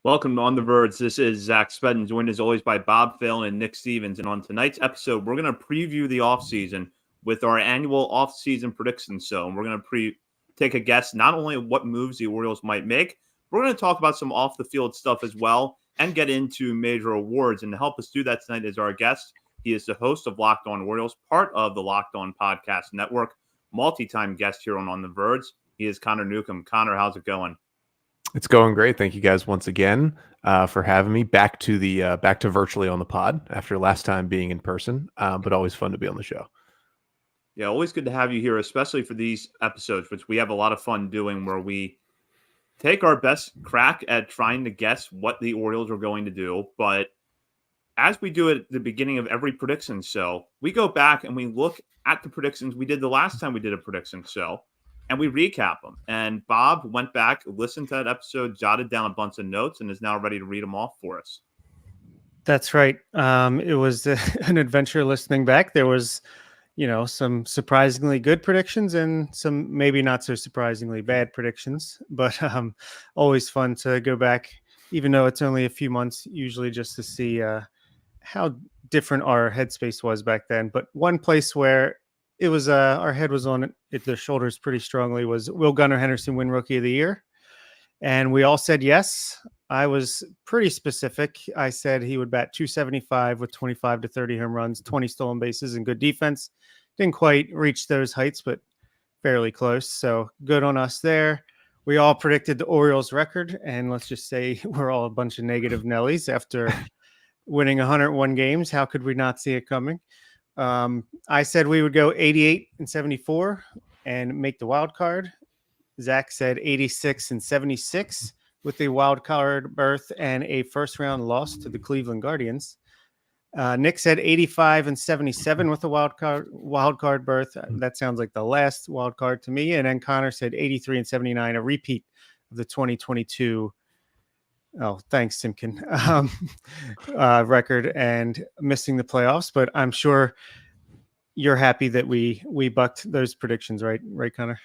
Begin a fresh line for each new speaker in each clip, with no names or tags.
Welcome to On the Verge. This is Zach Spedden, joined as always by Bob Phelan and Nick Stevens. And on tonight's episode, we're going to preview the offseason with our annual offseason prediction show. And we're going to take a guess not only at what moves the Orioles might make, we're going to talk about some off-the-field stuff as well and get into major awards. And to help us do that tonight is our guest. He is the host of Locked On Orioles, part of the Locked On Podcast Network, multi-time guest here on the Verge. He is Connor Newcomb. Connor, how's it going?
It's going great. Thank you guys once again for having me back to virtually on the pod after last time being in person, but always fun to be on the show.
Yeah, always good to have you here, especially for these episodes, which we have a lot of fun doing, where we take our best crack at trying to guess what the Orioles are going to do. But as we do it at the beginning of every prediction show, we go back and we look at the predictions we did the last time we did a prediction show, and we recap them. And Bob went back, listened to that episode, jotted down a bunch of notes, and is now ready to read them off for us.
That's right. It was an adventure listening back. There was, some surprisingly good predictions and some maybe not so surprisingly bad predictions. But always fun to go back, even though it's only a few months, usually just to see how different our headspace was back then. But one place where it was our head was on the shoulders pretty strongly was, will Gunnar Henderson win Rookie of the Year? And we all said yes. I was pretty specific. I said he would bat .275 with 25 to 30 home runs, 20 stolen bases, and good defense. Didn't quite reach those heights, but fairly close. So good on us there. We all predicted the Orioles record, and let's just say we're all a bunch of negative Nellies after winning 101 games. How could we not see it coming? I said we would go 88-74 and make the wild card. Zach said 86-76 with a wild card berth and a first round loss to the Cleveland Guardians. Nick said 85-77 with a wild card berth. That sounds like the last wild card to me. And then Connor said 83-79, a repeat of the 2022. Oh, thanks, Simkin. Record and missing the playoffs, but I'm sure you're happy that we bucked those predictions, right, Connor?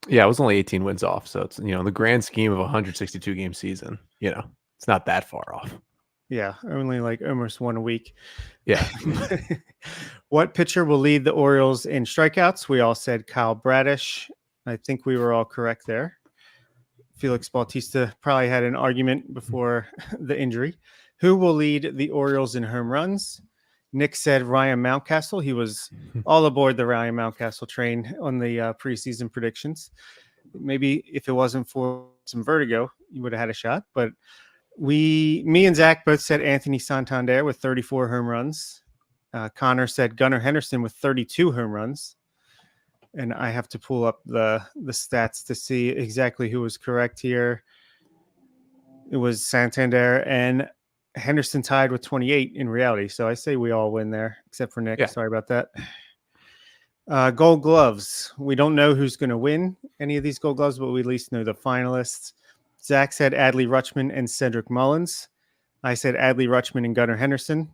Yeah, it was only 18 wins off, so it's in the grand scheme of a 162 game season, it's not that far off.
Yeah, only like almost one a week.
Yeah.
What pitcher will lead the Orioles in strikeouts? We all said Kyle Bradish. I think we were all correct there. Felix Bautista probably had an argument before the injury. Who will lead the Orioles in home runs? Nick said Ryan Mountcastle. He was all aboard the Ryan Mountcastle train on the preseason predictions. Maybe if it wasn't for some vertigo, you would have had a shot. But me and Zach both said Anthony Santander with 34 home runs. Connor said Gunnar Henderson with 32 home runs. And I have to pull up the stats to see exactly who was correct here. It was Santander, and Henderson tied with 28 in reality. So I say we all win there, except for Nick. Yeah. Sorry about that. Gold Gloves. We don't know who's going to win any of these Gold Gloves, but we at least know the finalists. Zach said Adley Rutschman and Cedric Mullins. I said Adley Rutschman and Gunnar Henderson.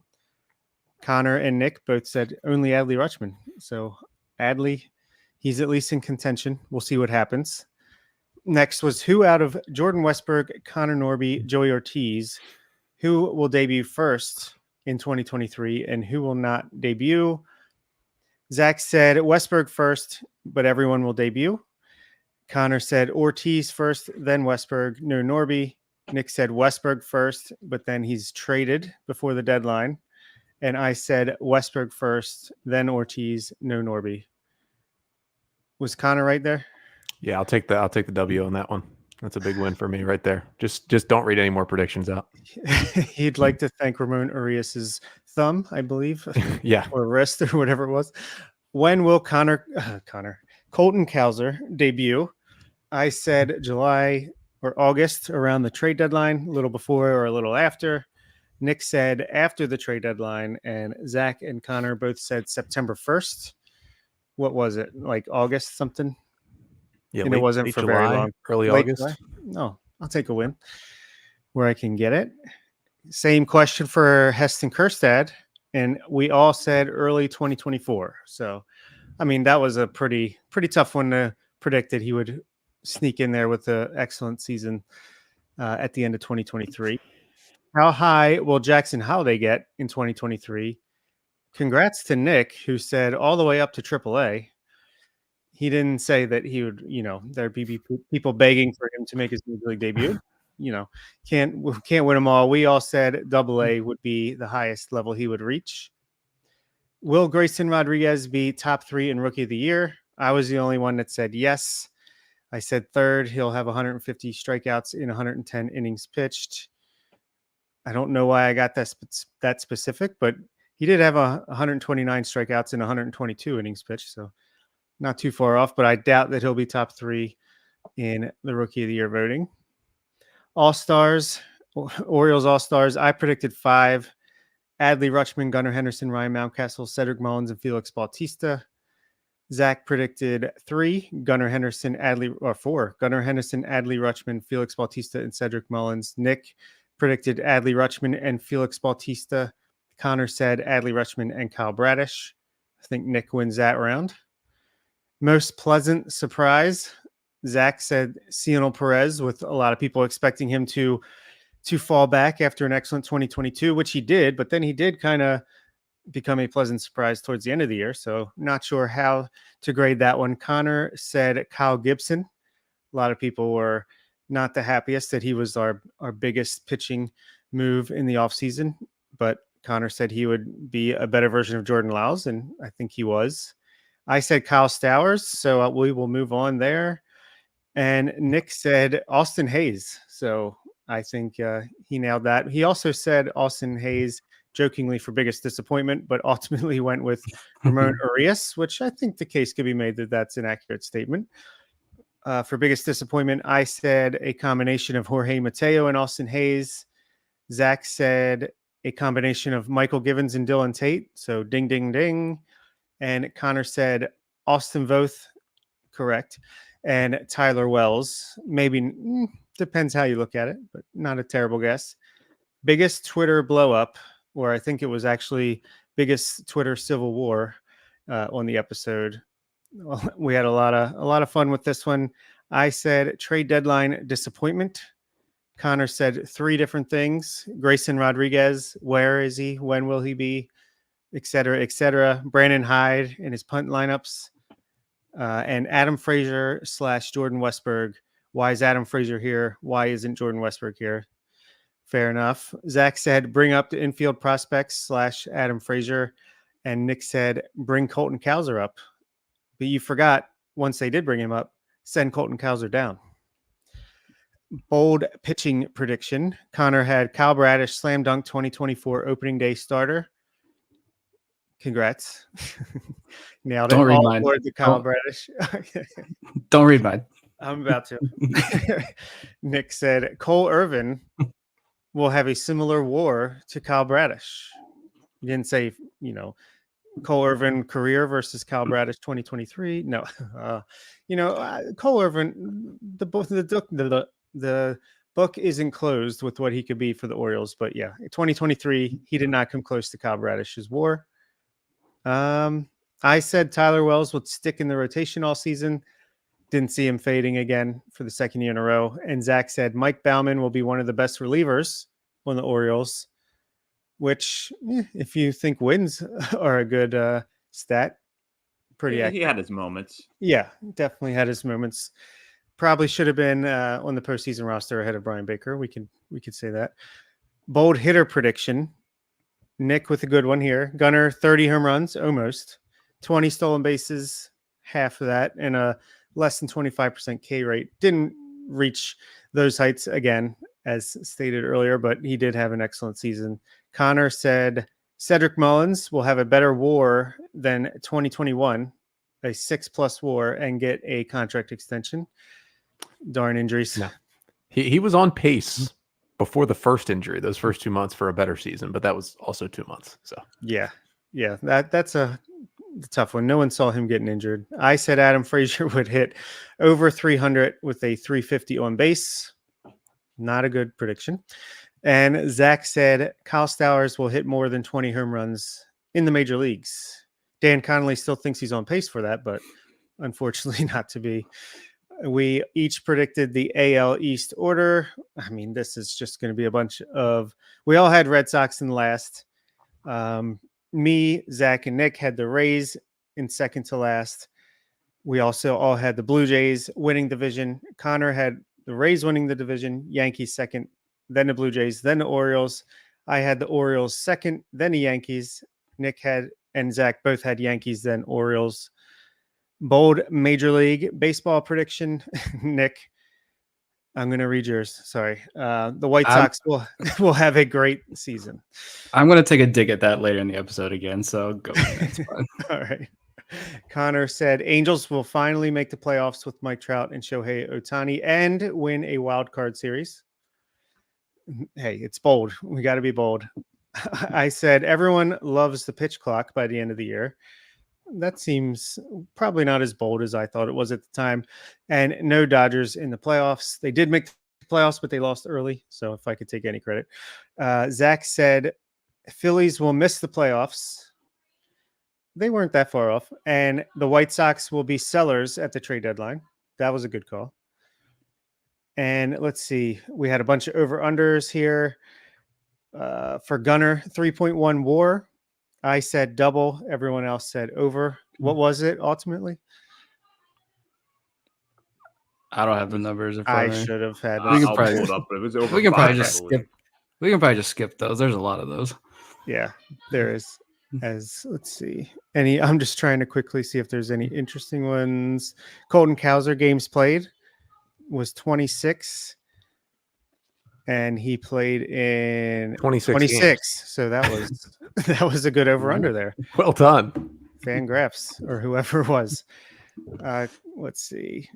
Connor and Nick both said only Adley Rutschman. So Adley, he's at least in contention. We'll see what happens. Next was who out of Jordan Westburg, Connor Norby, Joey Ortiz, who will debut first in 2023 and who will not debut? Zach said Westburg first, but everyone will debut. Connor said Ortiz first, then Westburg, no Norby. Nick said Westburg first, but then he's traded before the deadline. And I said Westburg first, then Ortiz, no Norby. Was Connor right there?
Yeah, I'll take the W on that one. That's a big win for me right there. Just don't read any more predictions out.
He'd like to thank Ramon Arias's thumb, I believe.
Yeah.
Or wrist or whatever it was. When will Colton Cowser debut? I said July or August around the trade deadline, a little before or a little after. Nick said after the trade deadline, and Zach and Connor both said September 1st. What was it? Like August something?
Yeah,
and it wasn't for
July,
very long.
Early August.
July? No, I'll take a win where I can get it. Same question for Heston Kjerstad, and we all said early 2024. So, I mean, that was a pretty tough one to predict that he would sneak in there with an excellent season at the end of 2023. How high will Jackson Holiday get in 2023? Congrats to Nick, who said all the way up to AAA. He didn't say that he would, there'd be people begging for him to make his major league debut. Can't win them all. We all said AA would be the highest level he would reach. Will Grayson Rodriguez be top 3 in Rookie of the Year? I was the only one that said yes. I said third. He'll have 150 strikeouts in 110 innings pitched. I don't know why I got that specific, but he did have 129 strikeouts in 122 innings pitched, so not too far off, but I doubt that he'll be top 3 in the Rookie of the Year voting. All-Stars, Orioles All-Stars, I predicted 5. Adley Rutschman, Gunnar Henderson, Ryan Mountcastle, Cedric Mullins, and Felix Bautista. Zach predicted 3. 4. Gunnar Henderson, Adley Rutschman, Felix Bautista, and Cedric Mullins. Nick predicted Adley Rutschman and Felix Bautista. Connor said Adley Rutschman and Kyle Bradish. I think Nick wins that round. Most pleasant surprise, Zach said Cionel Perez, with a lot of people expecting him to fall back after an excellent 2022, which he did, but then he did kind of become a pleasant surprise towards the end of the year. So not sure how to grade that one. Connor said Kyle Gibson. A lot of people were not the happiest that he was our biggest pitching move in the offseason, but Connor said he would be a better version of Jordan Lyles, and I think he was. I said Kyle Stowers, so we will move on there. And Nick said Austin Hayes, so I think he nailed that. He also said Austin Hayes jokingly for biggest disappointment, but ultimately went with Ramon Urias, which I think the case could be made that that's an accurate statement. For biggest disappointment, I said a combination of Jorge Mateo and Austin Hayes. Zach said a combination of Michael Givens and Dylan Tate. So ding, ding, ding. And Connor said Austin Voth, correct. And Tyler Wells, maybe depends how you look at it, but not a terrible guess. Biggest Twitter blow up, or I think it was actually biggest Twitter civil war on the episode. Well, we had a lot of fun with this one. I said trade deadline disappointment. Connor said 3 different things. Grayson Rodriguez, where is he? When will he be? Et cetera, et cetera. Brandon Hyde in his punt lineups. And Adam Frazier / Jordan Westberg. Why is Adam Frazier here? Why isn't Jordan Westberg here? Fair enough. Zach said bring up the infield prospects / Adam Frazier. And Nick said bring Colton Cowser up. But you forgot, once they did bring him up, send Colton Cowser down. Bold pitching prediction. Connor had Kyle Bradish, slam dunk 2024 opening day starter. Congrats. Nailed it.
Don't read
All
mine.
aboard the Kyle Bradish.
Don't read mine.
I'm about to. Nick said Cole Irvin will have a similar war to Kyle Bradish. He didn't say, Cole Irvin career versus Kyle Bradish 2023. No, Cole Irvin, the book isn't closed with what he could be for the Orioles, but yeah, 2023, he did not come close to Kyle Bradish's war. I said Tyler Wells would stick in the rotation all season. Didn't see him fading again for the second year in a row. And Zach said Mike Baumann will be one of the best relievers on the Orioles, which if you think wins are a good stat, pretty accurate.
He had his moments.
Yeah, definitely had his moments. Probably should have been on the postseason roster ahead of Brian Baker. We could say that. Bold hitter prediction. Nick with a good one here. Gunnar, 30 home runs, almost. 20 stolen bases, half of that, and a less than 25% K rate. Didn't reach those heights again, as stated earlier, but he did have an excellent season. Connor said Cedric Mullins will have a better WAR than 2021, a 6+ WAR, and get a contract extension. Darn injuries.
No. He was on pace before the first injury, those first 2 months, for a better season, but that was also 2 months. So
yeah, that's a tough one. No one saw him getting injured. I said Adam Frazier would hit over 300 with a 350 on base. Not a good prediction. And Zach said Kyle Stowers will hit more than 20 home runs in the major leagues. Dan Connolly still thinks he's on pace for that, but unfortunately not to be. We each predicted the AL East order. I mean, this is just going to be a bunch of. We all had Red Sox in last. Me, Zach, and Nick had the Rays in second to last. We also all had the Blue Jays winning division. Connor had the Rays winning the division, Yankees second, then the Blue Jays, then the Orioles. I had the Orioles second, then the Yankees. Nick had and Zach both had Yankees, then Orioles. Bold Major League Baseball prediction, Nick. I'm going to read yours. Sorry. The White Sox will have a great season.
I'm going to take a dig at that later in the episode again, so go. That's fine.
All right. Connor said Angels will finally make the playoffs with Mike Trout and Shohei Ohtani and win a wild card series. Hey, it's bold. We got to be bold. I said everyone loves the pitch clock by the end of the year. That seems probably not as bold as I thought it was at the time. And no Dodgers in the playoffs. They did make the playoffs, but they lost early. So if I could take any credit. Zach said Phillies will miss the playoffs. They weren't that far off. And the White Sox will be sellers at the trade deadline. That was a good call. And let's see. We had a bunch of over-unders here. For Gunner, 3.1 WAR. I said double. Everyone else said over. What was it ultimately?
I don't have the numbers.
I should have had.
We can probably pull it up, but it was over.
We can probably just skip. We can probably just skip those. There's a lot of those.
Yeah, there is. Let's see. I'm just trying to quickly see if there's any interesting ones. Colton Cowser games played was 26. And he played in 26. So that was a good over under there.
Well done.
Fangraphs or whoever it was. Let's see.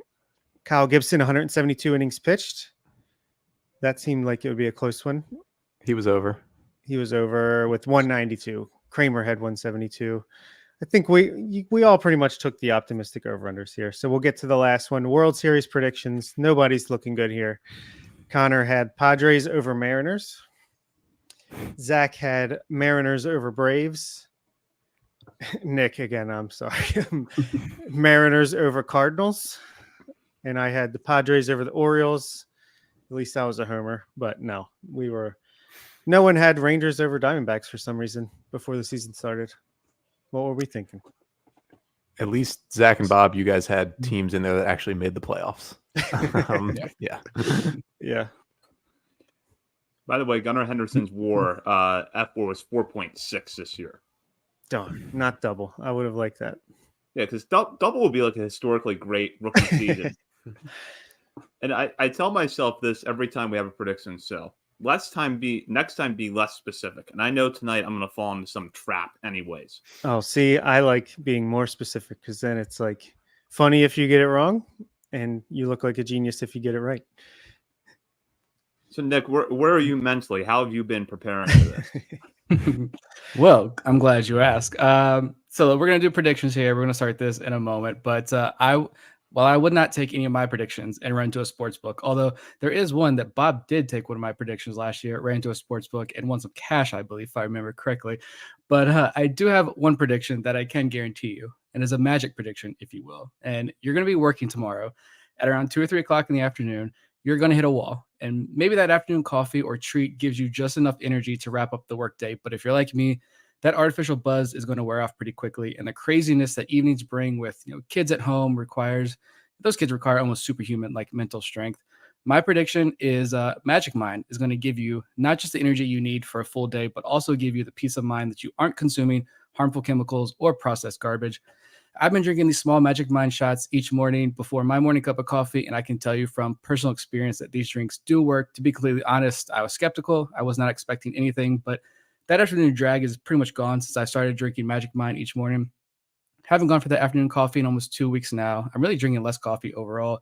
Kyle Gibson, 172 innings pitched. That seemed like it would be a close one.
He was over.
He was over with 192. Kramer had 172. I think we all pretty much took the optimistic over-unders here. So we'll get to the last one. World Series predictions. Nobody's looking good here. Connor had Padres over Mariners. Zach had Mariners over Braves. Nick, again, I'm sorry. Mariners over Cardinals. And I had the Padres over the Orioles. At least I was a homer. But no, no one had Rangers over Diamondbacks for some reason before the season started. What were we thinking?
At least Zach and Bob, you guys had teams in there that actually made the playoffs. Yeah.
Yeah.
By the way, Gunnar Henderson's WAR, F4 was 4.6 this year.
Darn, not double. I would have liked that.
Yeah, because double would be like a historically great rookie season. And I tell myself this every time we have a prediction. So next time be less specific. And I know tonight I'm going to fall into some trap anyways.
Oh, see, I like being more specific because then it's like funny if you get it wrong and you look like a genius if you get it right.
So Nick, where are you mentally? How have you been preparing for this?
Well, I'm glad you asked. So we're going to do predictions here. We're going to start this in a moment. But while I would not take any of my predictions and run to a sports book, although there is one that Bob did take one of my predictions last year, ran to a sports book and won some cash, I believe, if I remember correctly. But I do have one prediction that I can guarantee you, and is a magic prediction, if you will. And you're going to be working tomorrow at around 2 or 3 o'clock in the afternoon. You're going to hit a wall, and maybe that afternoon coffee or treat gives you just enough energy to wrap up the workday. But if you're like me, that artificial buzz is going to wear off pretty quickly. And the craziness that evenings bring with kids at home require almost superhuman like mental strength. My prediction is Magic Mind is going to give you not just the energy you need for a full day, but also give you the peace of mind that you aren't consuming harmful chemicals or processed garbage. I've been drinking these small Magic Mind shots each morning before my morning cup of coffee, and I can tell you from personal experience that these drinks do work. To be completely honest, I was skeptical. I was not expecting anything, but that afternoon drag is pretty much gone since I started drinking Magic Mind each morning. Haven't gone for that afternoon coffee in almost 2 weeks now. I'm really drinking less coffee overall.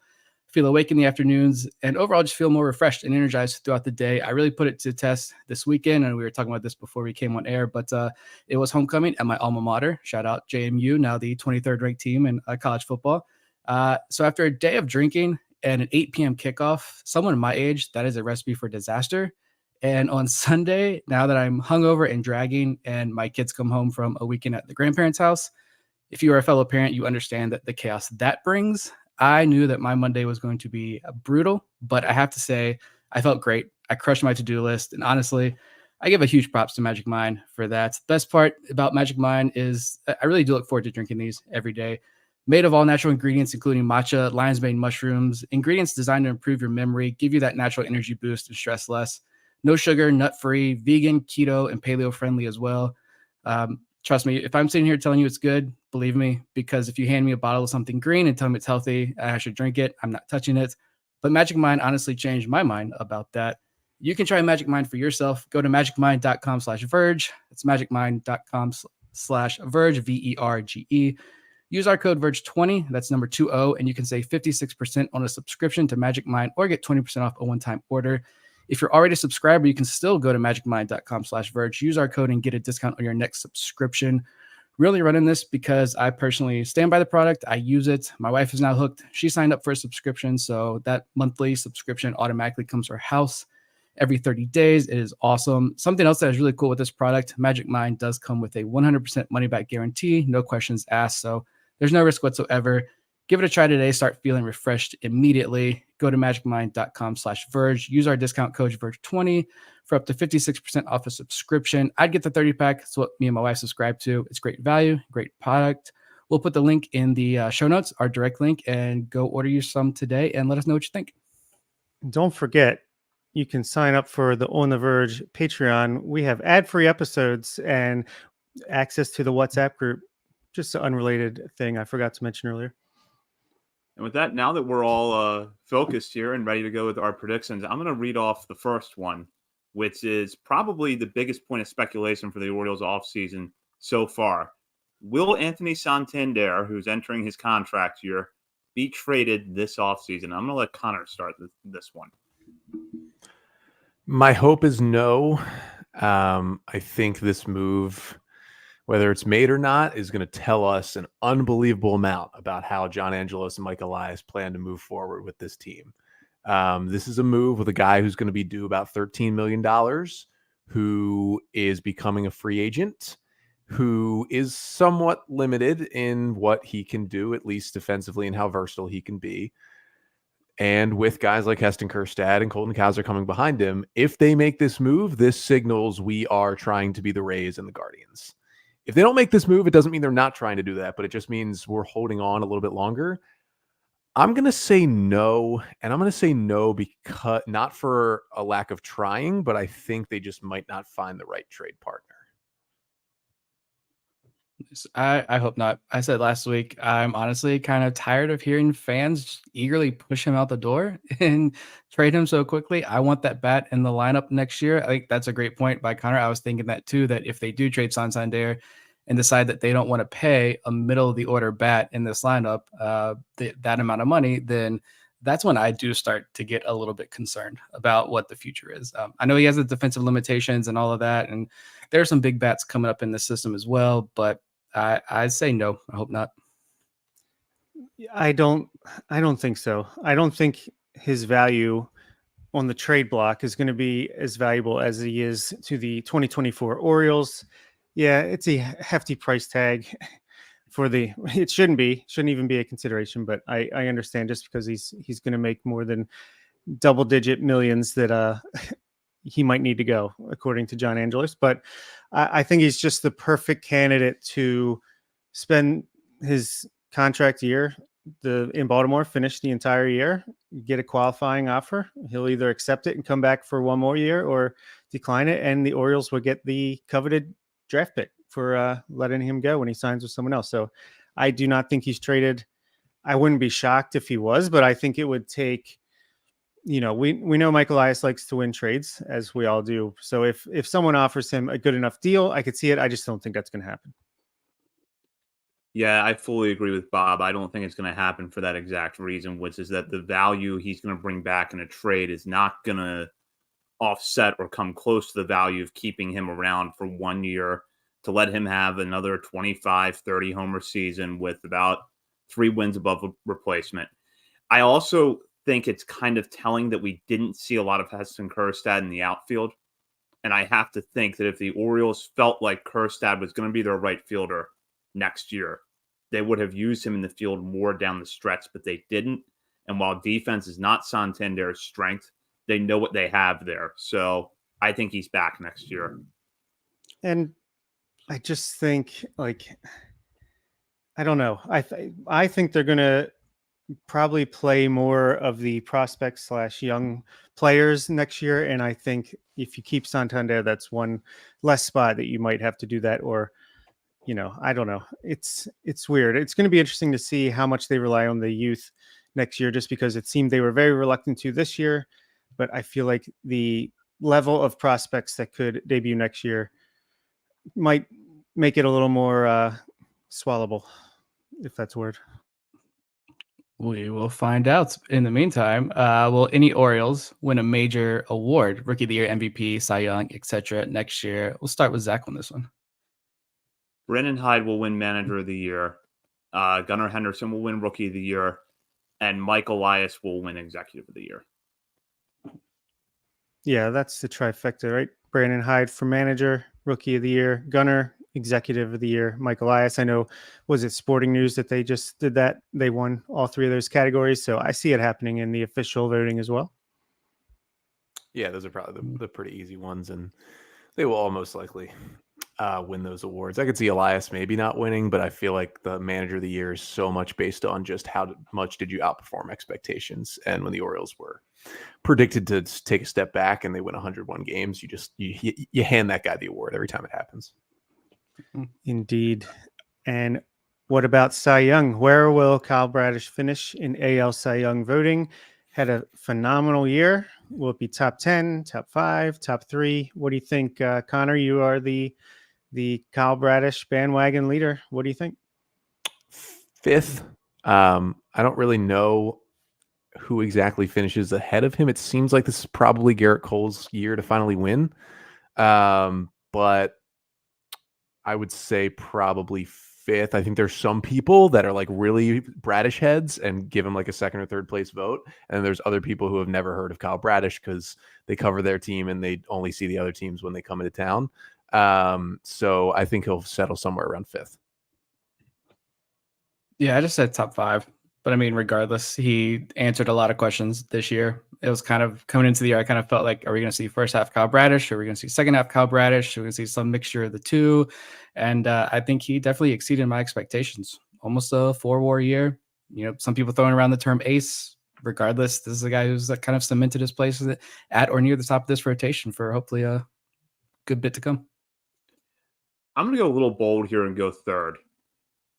Feel awake in the afternoons, and overall just feel more refreshed and energized throughout the day. I really put it to test this weekend, and we were talking about this before we came on air, but it was homecoming at my alma mater. Shout out JMU, now the 23rd ranked team in college football. So after a day of drinking and an 8 p.m. kickoff, someone my age, that is a recipe for disaster. And on Sunday, now that I'm hungover and dragging and my kids come home from a weekend at the grandparents' house, if you are a fellow parent, you understand that the chaos that brings. I knew that my Monday was going to be brutal, but I have to say I felt great. I crushed my to-do list. And honestly, I give a huge props to Magic Mind for that. The best part about Magic Mind is I really do look forward to drinking these every day. Made of all natural ingredients, including matcha, lion's mane mushrooms, ingredients designed to improve your memory, give you that natural energy boost and stress less. No sugar, nut-free, vegan, keto, and paleo-friendly as well. Trust me, if I'm sitting here telling you it's good, believe me, because if you hand me a bottle of something green and tell me it's healthy, I should drink it. I'm not touching it. But Magic Mind honestly changed my mind about that. You can try Magic Mind for yourself. Go to magicmind.com/Verge. It's magicmind.com/Verge, VERGE. Use our code Verge20, that's number 20, and you can save 56% on a subscription to Magic Mind or get 20% off a one-time order. If you're already a subscriber, you can still go to magicmind.com/Verge, use our code and get a discount on your next subscription. Really running this because I personally stand by the product. I use it. My wife is now hooked. She signed up for a subscription, so that monthly subscription automatically comes to her house every 30 days. It is awesome. Something else that is really cool with this product, Magic Mind does come with a 100% money-back guarantee, no questions asked, so there's no risk whatsoever. Give it a try today. Start feeling refreshed immediately. Go to magicmind.com/Verge. Use our discount code Verge20 for up to 56% off a subscription. I'd get the 30-pack. It's what me and my wife subscribe to. It's great value, great product. We'll put the link in the show notes, our direct link, and go order you some today and let us know what you think.
Don't forget, you can sign up for the On the Verge Patreon. We have ad-free episodes and access to the WhatsApp group. Just an unrelated thing I forgot to mention earlier.
And with that, now that we're all focused here and ready to go with our predictions, I'm going to read off the first one, which is probably the biggest point of speculation for the Orioles offseason so far. Will Anthony Santander, who's entering his contract year, be traded this offseason? I'm going to let Connor start this one.
My hope is no. I think this move, whether it's made or not, is going to tell us an unbelievable amount about how John Angelos and Mike Elias plan to move forward with this team. This is a move with a guy who's going to be due about $13 million, who is becoming a free agent, who is somewhat limited in what he can do, at least defensively, and how versatile he can be. And with guys like Heston Kjerstad and Colton Cowser coming behind him, if they make this move, this signals we are trying to be the Rays and the Guardians. If they don't make this move, it doesn't mean they're not trying to do that, but it just means we're holding on a little bit longer. I'm going to say no, and I'm going to say no because not for a lack of trying, but I think they just might not find the right trade partner.
I hope not. I said last week, I'm honestly kind of tired of hearing fans eagerly push him out the door and trade him so quickly. I want that bat in the lineup next year. I think that's a great point by Connor. I was thinking that too, that if they do trade Santander and decide that they don't want to pay a middle of the order bat in this lineup, that amount of money, then that's when I do start to get a little bit concerned about what the future is. I know he has the defensive limitations and all of that, and there are some big bats coming up in the system as well, but I say no. I hope not.
I don't think so. I don't think his value on the trade block is going to be as valuable as he is to the 2024 Orioles. Yeah, it's a hefty price tag for it shouldn't even be a consideration, but I understand just because he's going to make more than double-digit millions that he might need to go, according to John Angelos. But I think he's just the perfect candidate to spend his contract year in Baltimore, finish the entire year, get a qualifying offer. He'll either accept it and come back for one more year or decline it, and the Orioles will get the coveted draft pick for letting him go when he signs with someone else. So I do not think he's traded. I wouldn't be shocked if he was, but I think it would take, we know Mike Elias likes to win trades, as we all do. So if someone offers him a good enough deal, I could see it. I just don't think that's going to happen.
Yeah, I fully agree with Bob. I don't think it's going to happen for that exact reason, which is that the value he's going to bring back in a trade is not going to offset or come close to the value of keeping him around for 1 year to let him have another 25, 30 homer season with about 3 wins above replacement. I also think it's kind of telling that we didn't see a lot of Heston Kjerstad in the outfield. And I have to think that if the Orioles felt like Kjerstad was going to be their right fielder next year, they would have used him in the field more down the stretch, but they didn't. And while defense is not Santander's strength, they know what they have there. So I think he's back next year.
And I just think, like, I don't know. I think they're going to probably play more of the prospects / young players next year. And I think if you keep Santander, that's one less spot that you might have to do that. Or, I don't know. It's weird. It's going to be interesting to see how much they rely on the youth next year, just because it seemed they were very reluctant to this year. But I feel like the level of prospects that could debut next year might make it a little more swallowable, if that's a word.
We will find out. In the meantime, will any Orioles win a major award, Rookie of the Year, MVP, Cy Young, etc. next year? We'll start with Zach on this one.
Brandon Hyde will win Manager of the Year. Gunnar Henderson will win Rookie of the Year. And Mike Elias will win Executive of the Year.
Yeah, that's the trifecta, right? Brandon Hyde for Manager, Rookie of the Year, Gunnar, Executive of the Year, Mike Elias. I know, was it Sporting News that they just did that? They won all three of those categories. So I see it happening in the official voting as well.
Yeah, those are probably the pretty easy ones, and they will all most likely win those awards. I could see Elias maybe not winning, but I feel like the Manager of the Year is so much based on just how much did you outperform expectations. And when the Orioles were predicted to take a step back and they win 101 games, you hand that guy the award every time it happens.
Indeed. And what about Cy Young? Where will Kyle Bradish finish in AL Cy Young voting? Had a phenomenal year. Will it be top 10, top 5, top 3? What do you think, Connor? You are the Kyle Bradish bandwagon leader. What do you think?
5th. I don't really know who exactly finishes ahead of him. It seems like this is probably Garrett Cole's year to finally win. But I would say probably 5th. I think there's some people that are like really Bradish heads and give him like a 2nd or 3rd place vote. And there's other people who have never heard of Kyle Bradish because they cover their team and they only see the other teams when they come into town. So I think he'll settle somewhere around 5th.
Yeah, I just said top 5. But I mean, regardless, he answered a lot of questions this year. It was kind of coming into the year. I kind of felt like, are we going to see first half Kyle Bradish? Are we going to see second half Kyle Bradish? Are we going to see some mixture of the two? And I think he definitely exceeded my expectations. Almost a 4-WAR year. Some people throwing around the term ace. Regardless, this is a guy who's kind of cemented his place at or near the top of this rotation for hopefully a good bit to come.
I'm going to go a little bold here and go 3rd.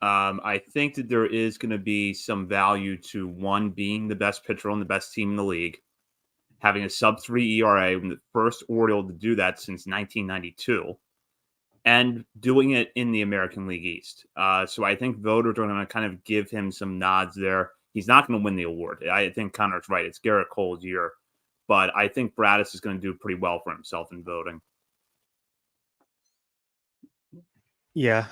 I think that there is going to be some value to one being the best pitcher on the best team in the league, having a sub-3 ERA, the first Oriole to do that since 1992, and doing it in the American League East. So I think voters are going to kind of give him some nods there. He's not going to win the award. I think Connor's right. It's Garrett Cole's year. But I think Bradish is going to do pretty well for himself in voting.
Yeah.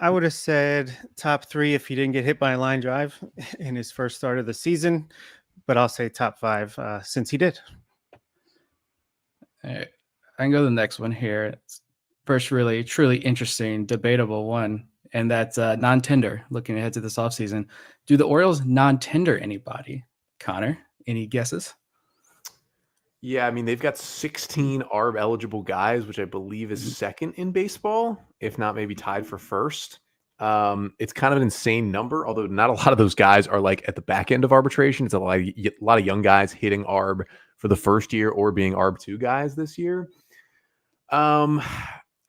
I would have said top 3 if he didn't get hit by a line drive in his first start of the season, but I'll say top 5 since he did.
All right. I can go to the next one here. It's first really, truly interesting, debatable one, and that's non-tender, looking ahead to this offseason. Do the Orioles non-tender anybody? Connor, any guesses?
Yeah, I mean, they've got 16 ARB-eligible guys, which I believe is 2nd in baseball, if not maybe tied for 1st. It's kind of an insane number, although not a lot of those guys are like at the back end of arbitration. It's a lot of young guys hitting ARB for the first year or being ARB2 guys this year. A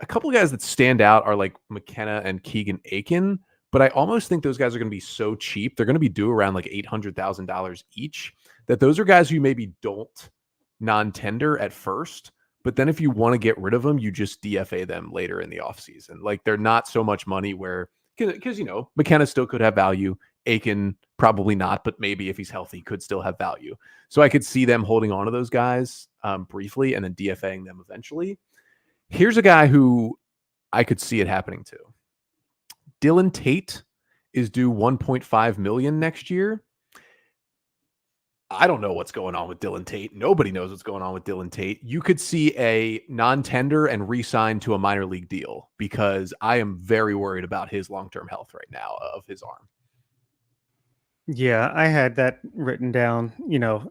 couple of guys that stand out are like McKenna and Keegan Aiken, but I almost think those guys are going to be so cheap. They're going to be due around like $800,000 each, that those are guys who maybe don't non-tender at first, but then if you want to get rid of them, you just DFA them later in the offseason. Like they're not so much money where, because McKenna still could have value. Aiken probably not, but maybe if he's healthy could still have value. So I could see them holding on to those guys briefly and then DFAing them eventually. Here's a guy who I could see it happening to. Dylan Tate is due $1.5 million next year. I don't know what's going on with Dylan Tate. Nobody knows what's going on with Dylan Tate. You could see a non-tender and re-sign to a minor league deal, because I am very worried about his long-term health right now of his arm.
Yeah, I had that written down.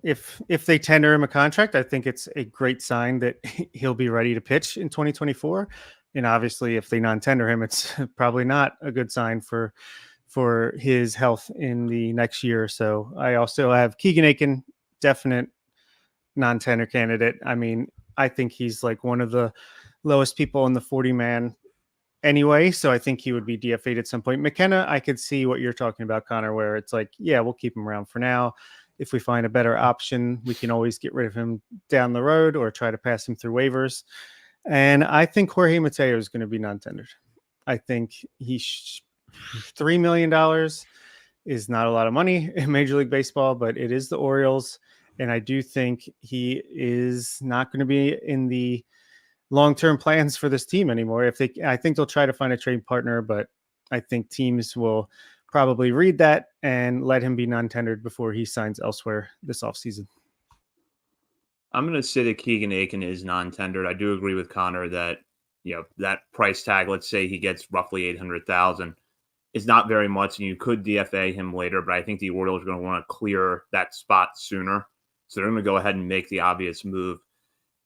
If they tender him a contract, I think it's a great sign that he'll be ready to pitch in 2024. And obviously, if they non-tender him, it's probably not a good sign for his health in the next year or so. I also have Keegan Aiken, definite non-tender candidate. I mean, I think he's like one of the lowest people in the 40-man anyway, so I think he would be DFA'd at some point. McKenna, I could see what you're talking about, Connor, where it's like, yeah, we'll keep him around for now. If we find a better option, we can always get rid of him down the road or try to pass him through waivers. And I think Jorge Mateo is going to be non-tendered. I think $3 million is not a lot of money in Major League Baseball, but it is the Orioles. And I do think he is not going to be in the long-term plans for this team anymore. I think they'll try to find a trade partner, but I think teams will probably read that and let him be non-tendered before he signs elsewhere this offseason.
I'm going to say that Keegan Aiken is non-tendered. I do agree with Connor that, that price tag, let's say he gets roughly $800,000, is not very much, and you could DFA him later, but I think the Orioles are going to want to clear that spot sooner. So they're going to go ahead and make the obvious move.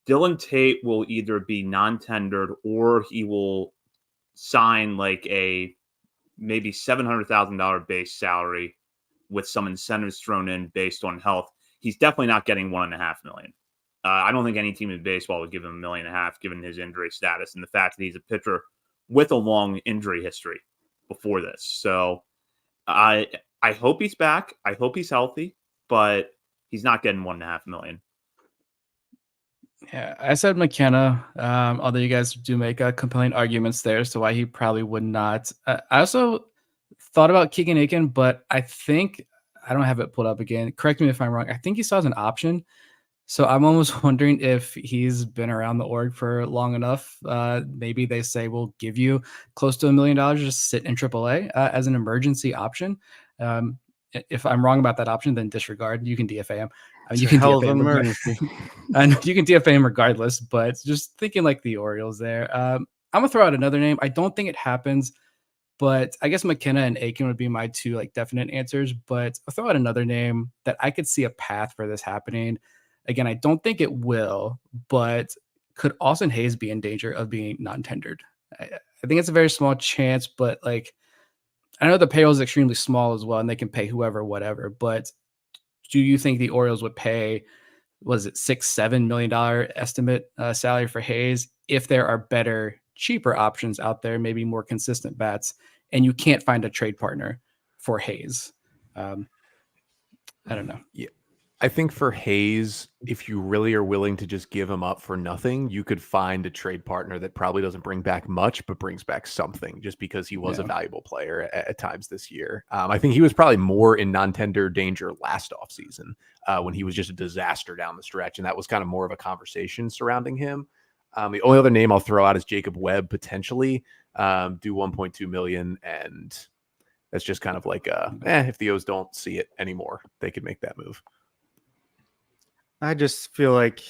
Dylan Tate will either be non-tendered or he will sign like a maybe $700,000 base salary with some incentives thrown in based on health. He's definitely not getting $1.5 million. I don't think any team in baseball would give him $1.5 million given his injury status and the fact that he's a pitcher with a long injury history before this. So I hope he's back. I hope he's healthy, but he's not getting $1.5 million.
Yeah, I said McKenna, although you guys do make compelling arguments there as to why he probably would not. I also thought about Keegan Aiken, but I think I don't have it pulled up again. Correct me if I'm wrong. I think he still has an option. So I'm almost wondering if he's been around the org for long enough. Maybe they say we'll give you close to $1 million just sit in AAA as an emergency option. If I'm wrong about that option, then disregard. You can DFA him. You can DFA him emergency. And you can DFA him regardless. But just thinking like the Orioles there. I'm gonna throw out another name. I don't think it happens, but I guess McKenna and Aiken would be my two like definite answers. But I'll throw out another name that I could see a path for this happening. Again, I don't think it will, but could Austin Hayes be in danger of being non-tendered? I think it's a very small chance, but like I know the payroll is extremely small as well, and they can pay whoever, whatever. But do you think the Orioles would pay, was it $6-7 million estimate salary for Hayes if there are better, cheaper options out there, maybe more consistent bats, and you can't find a trade partner for Hayes? I don't know.
Yeah. I think for Hayes, if you really are willing to just give him up for nothing, you could find a trade partner that probably doesn't bring back much, but brings back something just because he was a valuable player at times this year. I think he was probably more in non-tender danger last offseason when he was just a disaster down the stretch. And that was kind of more of a conversation surrounding him. The only other name I'll throw out is Jacob Webb, potentially do $1.2 million. And that's just kind of like, if the O's don't see it anymore, they could make that move.
I just feel like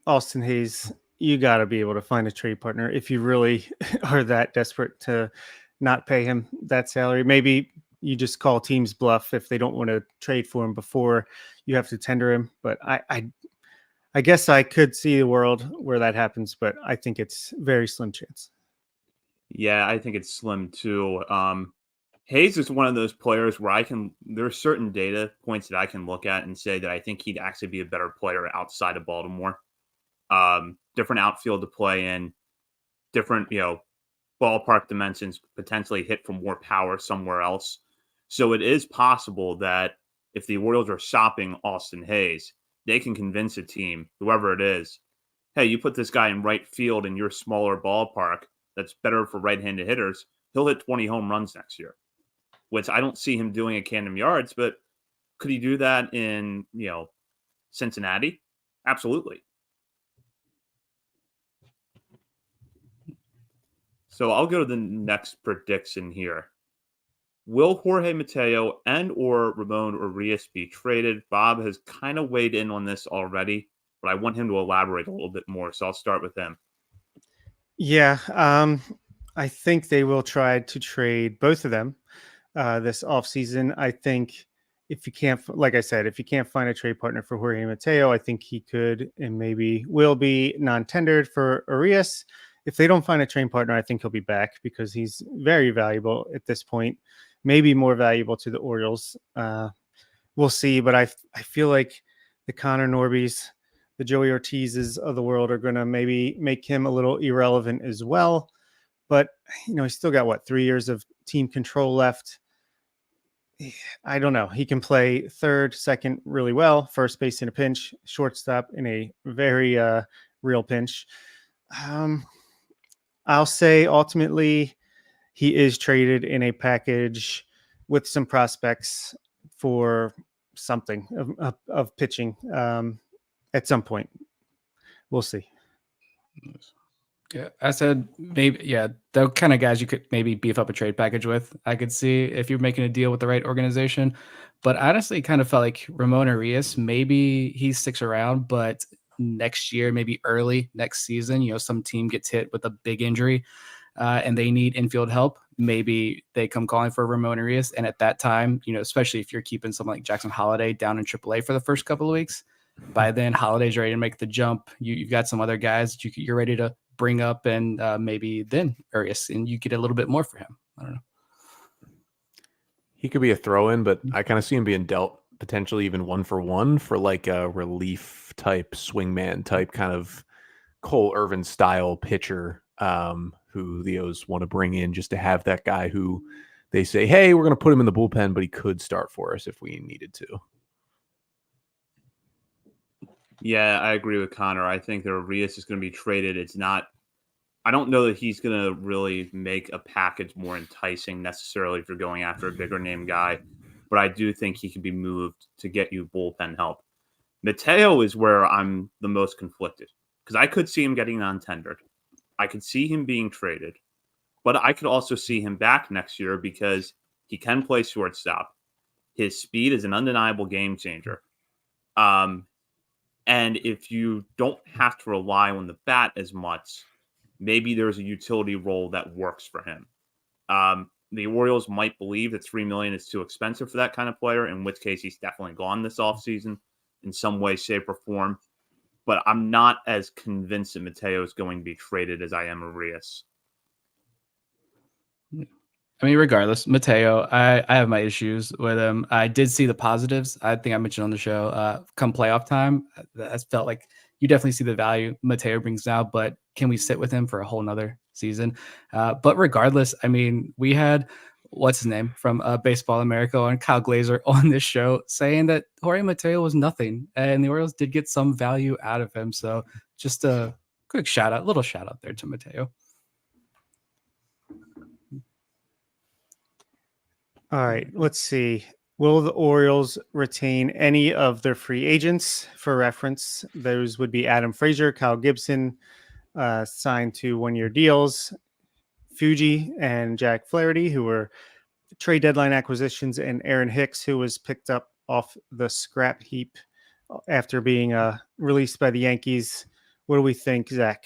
Austin Hayes, you got to be able to find a trade partner if you really are that desperate to not pay him that salary. Maybe you just call teams bluff if they don't want to trade for him before you have to tender him. But I guess I could see a world where that happens, but I think it's very slim chance.
Yeah, I think it's slim too. Hayes is one of those players where there are certain data points that I can look at and say that I think he'd actually be a better player outside of Baltimore. Different outfield to play in, different, ballpark dimensions, potentially hit for more power somewhere else. So it is possible that if the Orioles are shopping Austin Hayes, they can convince a team, whoever it is, hey, you put this guy in right field in your smaller ballpark that's better for right-handed hitters, he'll hit 20 home runs next year. Which I don't see him doing at Camden Yards, but could he do that in, Cincinnati? Absolutely. So I'll go to the next prediction here. Will Jorge Mateo and or Ramon Urias be traded? Bob has kind of weighed in on this already, but I want him to elaborate a little bit more. So I'll start with him.
Yeah, I think they will try to trade both of them this offseason. I think if you can't, like I said, if you can't find a trade partner for Jorge Mateo, I think he could and maybe will be non-tendered for Urias. If they don't find a trade partner, I think he'll be back because he's very valuable at this point, maybe more valuable to the Orioles. We'll see, but I feel like the Connor Norbys, the Joey Ortizes of the world are going to maybe make him a little irrelevant as well. But, he's still got, 3 years of team control left. I don't know. He can play third, second really well, first base in a pinch, shortstop in a very real pinch. I'll say ultimately he is traded in a package with some prospects for something of pitching at some point. We'll see.
Yeah, I said maybe, yeah, the kind of guys you could maybe beef up a trade package with. I could see if you're making a deal with the right organization. But honestly, kind of felt like Ramon Urias, maybe he sticks around, but next year, maybe early next season, some team gets hit with a big injury and they need infield help. Maybe they come calling for Ramon Urias. And at that time, especially if you're keeping someone like Jackson Holiday down in AAA for the first couple of weeks, by then Holiday's ready to make the jump. You've got some other guys that you're ready to bring up, and maybe then Urias, and you get a little bit more for him. I don't know.
He could be a throw-in, but I kind of see him being dealt potentially even 1-for-1 for like a relief type, swingman type kind of Cole Irvin style pitcher who the O's want to bring in just to have that guy who they say, hey, we're going to put him in the bullpen, but he could start for us if we needed to.
Yeah, I agree with Connor. I think that Urias is going to be traded. I don't know that he's going to really make a package more enticing necessarily if you're going after a bigger name guy, but I do think he can be moved to get you bullpen help. Mateo is where I'm the most conflicted because I could see him getting non-tendered. I could see him being traded, but I could also see him back next year because he can play shortstop. His speed is an undeniable game changer. And if you don't have to rely on the bat as much, maybe there's a utility role that works for him. The Orioles might believe that $3 million is too expensive for that kind of player, in which case he's definitely gone this offseason in some way, shape, or form. But I'm not as convinced that Mateo is going to be traded as I am Urias.
I mean, regardless, Mateo, I have my issues with him. I did see the positives. I think I mentioned on the show, come playoff time, that felt like you definitely see the value Mateo brings now, but can we sit with him for a whole nother season? But regardless, I mean, we had, what's his name from Baseball America on Kyle Glazer on this show saying that Jorge Mateo was nothing and the Orioles did get some value out of him. So just a quick little shout out there to Mateo.
All right, let's see. Will the Orioles retain any of their free agents? For reference, those would be Adam Frazier, Kyle Gibson, signed to 1-year deals, Fuji and Jack Flaherty, who were trade deadline acquisitions, and Aaron Hicks, who was picked up off the scrap heap after being released by the Yankees. What do we think, Zach?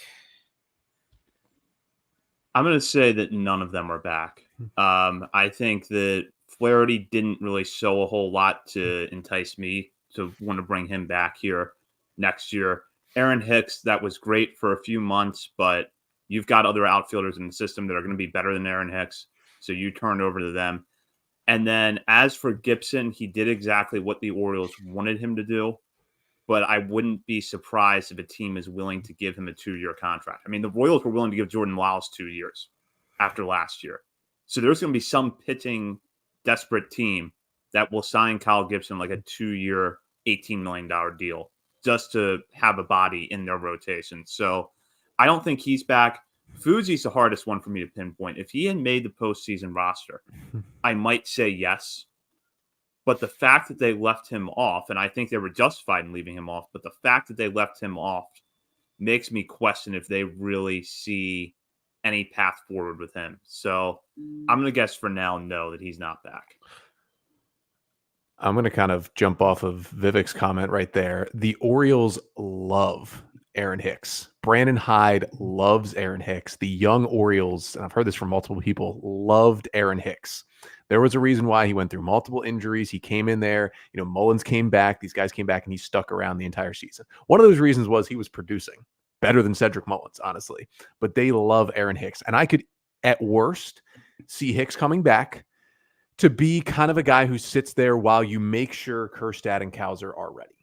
I'm going to say that none of them are back. I think that Flaherty didn't really show a whole lot to entice me to want to bring him back here next year. Aaron Hicks, that was great for a few months, but you've got other outfielders in the system that are going to be better than Aaron Hicks, so you turn over to them. And then as for Gibson, he did exactly what the Orioles wanted him to do, but I wouldn't be surprised if a team is willing to give him a 2-year contract. I mean, the Royals were willing to give Jordan Lyles 2 years after last year. So there's going to be some pitching desperate team that will sign Kyle Gibson like a 2-year, $18 million deal just to have a body in their rotation. So I don't think he's back. Fuji's the hardest one for me to pinpoint. If he had made the postseason roster, I might say yes. But the fact that they left him off, and I think they were justified in leaving him off, but the fact that they left him off makes me question if they really see any path forward with him. So I'm going to guess for now, no, that he's not back.
I'm going to kind of jump off of Vivek's comment right there. The Orioles love Aaron Hicks. Brandon Hyde loves Aaron Hicks. The young Orioles, and I've heard this from multiple people, loved Aaron Hicks. There was a reason why he went through multiple injuries. He came in there, Mullins came back, these guys came back, and he stuck around the entire season. One of those reasons was he was producing better than Cedric Mullins, honestly. But they love Aaron Hicks. And I could, at worst, see Hicks coming back to be kind of a guy who sits there while you make sure Kjerstad and Kauser are ready.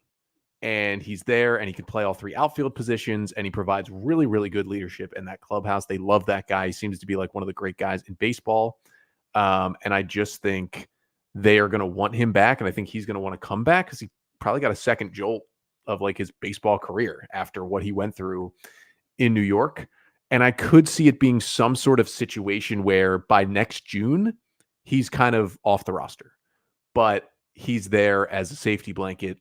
And he's there, and he can play all three outfield positions, and he provides really, really good leadership in that clubhouse. They love that guy. He seems to be like one of the great guys in baseball. And I just think they are going to want him back, and I think he's going to want to come back because he probably got a second jolt of like his baseball career after what he went through in New York. And I could see it being some sort of situation where by next June, he's kind of off the roster, but he's there as a safety blanket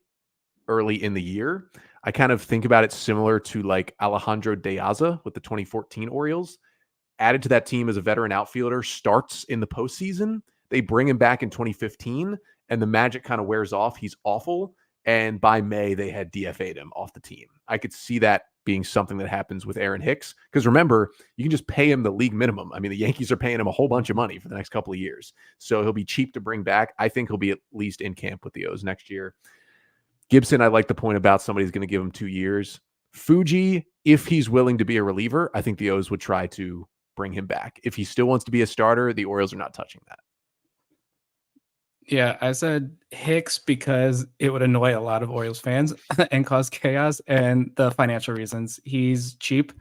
early in the year. I kind of think about it similar to like Alejandro De Aza with the 2014 Orioles. Added to that team as a veteran outfielder, starts in the postseason. They bring him back in 2015, and the magic kind of wears off. He's awful. And by May, they had DFA'd him off the team. I could see that being something that happens with Aaron Hicks. Because remember, you can just pay him the league minimum. I mean, the Yankees are paying him a whole bunch of money for the next couple of years. So he'll be cheap to bring back. I think he'll be at least in camp with the O's next year. Gibson, I like the point about somebody's going to give him 2 years. Fuji, if he's willing to be a reliever, I think the O's would try to bring him back. If he still wants to be a starter, the Orioles are not touching that.
Yeah, I said Hicks because it would annoy a lot of Orioles fans and cause chaos, and the financial reasons. He's cheap,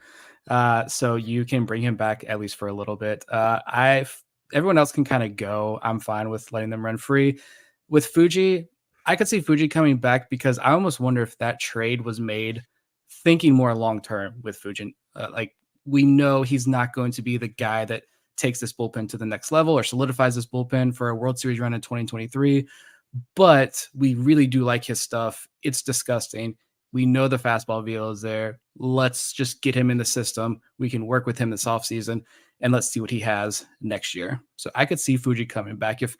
so you can bring him back at least for a little bit. Everyone else can kind of go. I'm fine with letting them run free. With Fuji, I could see Fuji coming back because I almost wonder if that trade was made thinking more long term with Fuji. Like, we know he's not going to be the guy that takes this bullpen to the next level or solidifies this bullpen for a World Series run in 2023. But we really do like his stuff. It's disgusting. We know the fastball velo is there. Let's just get him in the system. We can work with him this offseason, and let's see what he has next year. So I could see Fuji coming back if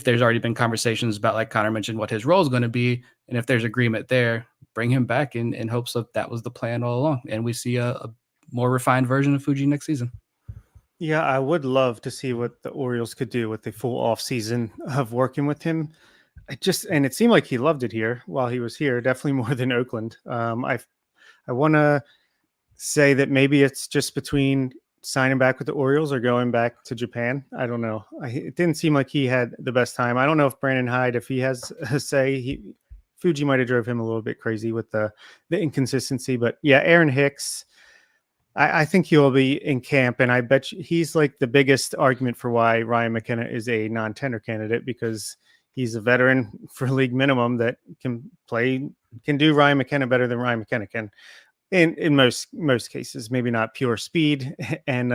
there's already been conversations about, like Connor mentioned, what his role is going to be. And if there's agreement there, bring him back in hopes of that was the plan all along. And we see a more refined version of Fuji next season.
Yeah, I would love to see what the Orioles could do with the full off season of working with him. And it seemed like he loved it here while he was here, definitely more than Oakland. I want to say that maybe it's just between signing back with the Orioles or going back to Japan. I don't know. It didn't seem like he had the best time. I don't know if Brandon Hyde, if he has a say, Fuji might have drove him a little bit crazy with the inconsistency. But yeah, Aaron Hicks, I think he'll be in camp, and I bet he's like the biggest argument for why Ryan McKenna is a non-tender candidate, because he's a veteran for league minimum that can do Ryan McKenna better than Ryan McKenna can in most cases. Maybe not pure speed and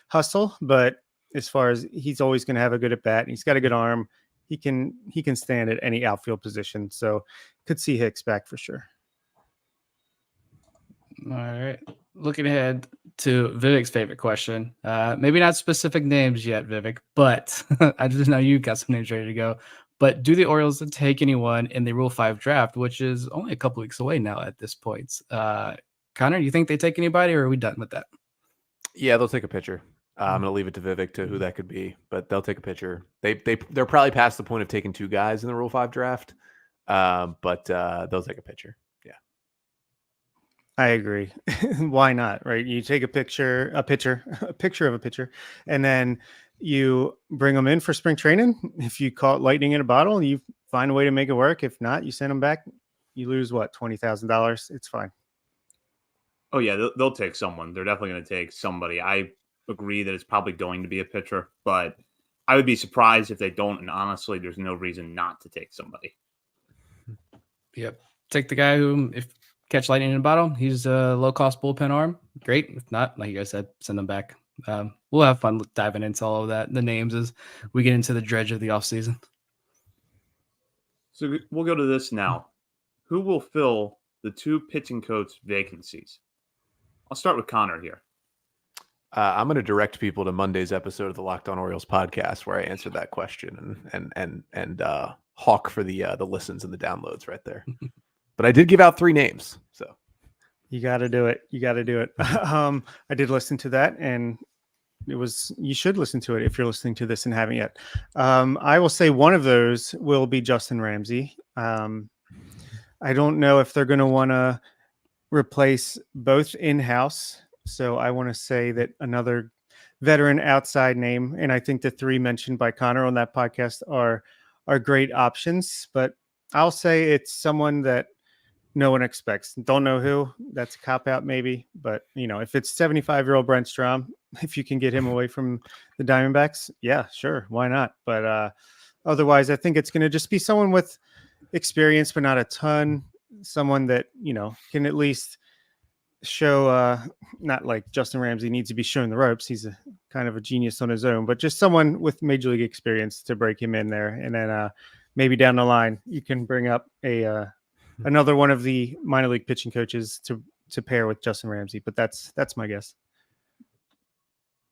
hustle, but as far as he's always going to have a good at bat, and he's got a good arm. He can stand at any outfield position, so could see Hicks back for sure.
All right. Looking ahead to Vivek's favorite question. Maybe not specific names yet, Vivek, but I just know you got some names ready to go. But do the Orioles take anyone in the Rule 5 draft, which is only a couple weeks away now at this point? Connor, do you think they take anybody, or are we done with that?
Yeah, they'll take a pitcher. I'm going to leave it to Vivek to who that could be, but they'll take a pitcher. They're probably past the point of taking 2 guys in the Rule 5 draft, but they'll take a pitcher.
I agree. Why not? Right? You take a picture of a pitcher, and then you bring them in for spring training. If you caught lightning in a bottle, you find a way to make it work. If not, you send them back. You lose $20,000. It's fine.
Oh yeah, they'll take someone. They're definitely going to take somebody. I agree that it's probably going to be a pitcher, but I would be surprised if they don't. And honestly, there's no reason not to take somebody.
Yep. Take the guy who, if catch lightning in a bottle, he's a low-cost bullpen arm. Great. If not, like you guys said, send them back. We'll have fun diving into all of that, the names, as we get into the dredge of the offseason.
So we'll go to this now. Who will fill the 2 pitching coach vacancies? I'll start with Connor here.
I'm going to direct people to Monday's episode of the Locked On Orioles podcast where I answered that question and hawk for the listens and the downloads right there. But I did give out 3 names, so
You got to do it. You got to do it. I did listen to that, and you should listen to it if you're listening to this and haven't yet. I will say one of those will be Justin Ramsey. I don't know if they're going to want to replace both in-house. So I want to say that another veteran outside name, and I think the 3 mentioned by Connor on that podcast are great options, but I'll say it's someone that no one expects. Don't know who. That's a cop-out maybe, but if it's 75-year-old Brent Strom, if you can get him away from the Diamondbacks, yeah, sure, why not? But otherwise, I think it's going to just be someone with experience, but not a ton. Someone that can at least show, not like Justin Ramsey needs to be shown the ropes. He's a kind of a genius on his own, but just someone with major league experience to break him in there. And then maybe down the line, you can bring up another one of the minor league pitching coaches to pair with Justin Ramsey. But that's my guess.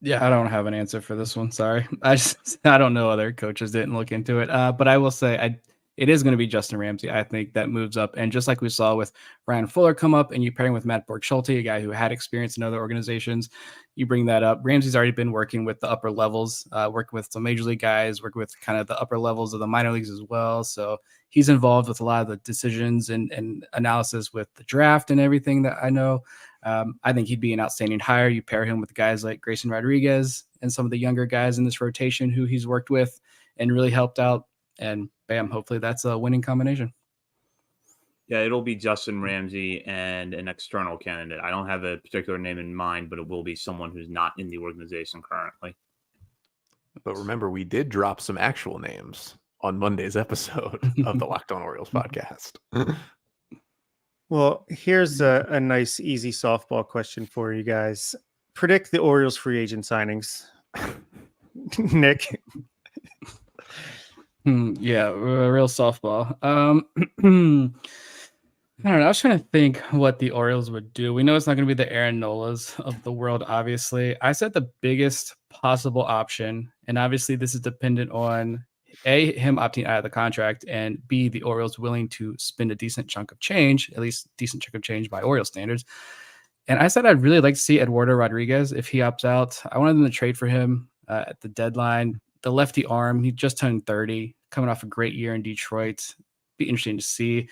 Yeah, I don't have an answer for this one. Sorry. I don't know. Other coaches didn't look into it. But I will say it is going to be Justin Ramsey. I think that moves up. And just like we saw with Ryan Fuller come up and you pairing with Matt Borg-Schulte, a guy who had experience in other organizations, you bring that up. Ramsey's already been working with the upper levels, working with some major league guys, working with kind of the upper levels of the minor leagues as well. So he's involved with a lot of the decisions and analysis with the draft and everything that I know. I think he'd be an outstanding hire. You pair him with guys like Grayson Rodriguez and some of the younger guys in this rotation who he's worked with and really helped out. And bam, hopefully that's a winning combination.
Yeah, it'll be Justin Ramsey and an external candidate. I don't have a particular name in mind, but it will be someone who's not in the organization currently.
But remember, we did drop some actual names on Monday's episode of the Locked On Orioles podcast.
Well, here's a nice, easy softball question for you guys. Predict the Orioles free agent signings. Nick.
Yeah, real softball. I don't know. I was trying to think what the Orioles would do. We know it's not going to be the Aaron Nolas of the world, obviously. I said the biggest possible option, and obviously this is dependent on A, him opting out of the contract, and B, the Orioles willing to spend a decent chunk of change, at least decent chunk of change by Orioles standards. And I said I'd really like to see Eduardo Rodriguez if he opts out. I wanted them to trade for him at the deadline. The lefty arm, he just turned 30, coming off a great year in Detroit. Be interesting to see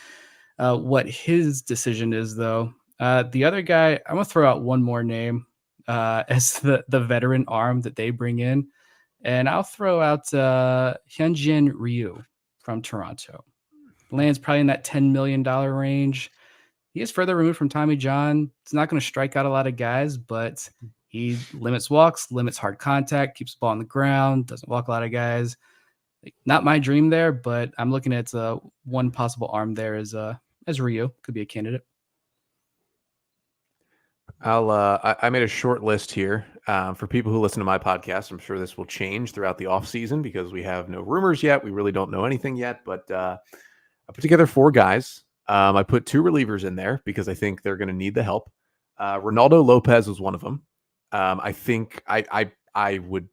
what his decision is, though. The other guy, I'm going to throw out one more name as the veteran arm that they bring in. And I'll throw out Hyunjin Ryu from Toronto. Lands probably in that $10 million range. He is further removed from Tommy John. It's not going to strike out a lot of guys, but he limits walks, limits hard contact, keeps the ball on the ground, doesn't walk a lot of guys. Not my dream there, but I'm looking at one possible arm there as Ryu. Could be a candidate.
I made a short list here for people who listen to my podcast. I'm sure this will change throughout the offseason because we have no rumors yet. We really don't know anything yet, but I put together 4 guys. I put 2 relievers in there because I think they're going to need the help. Ronaldo Lopez was one of them. I think I would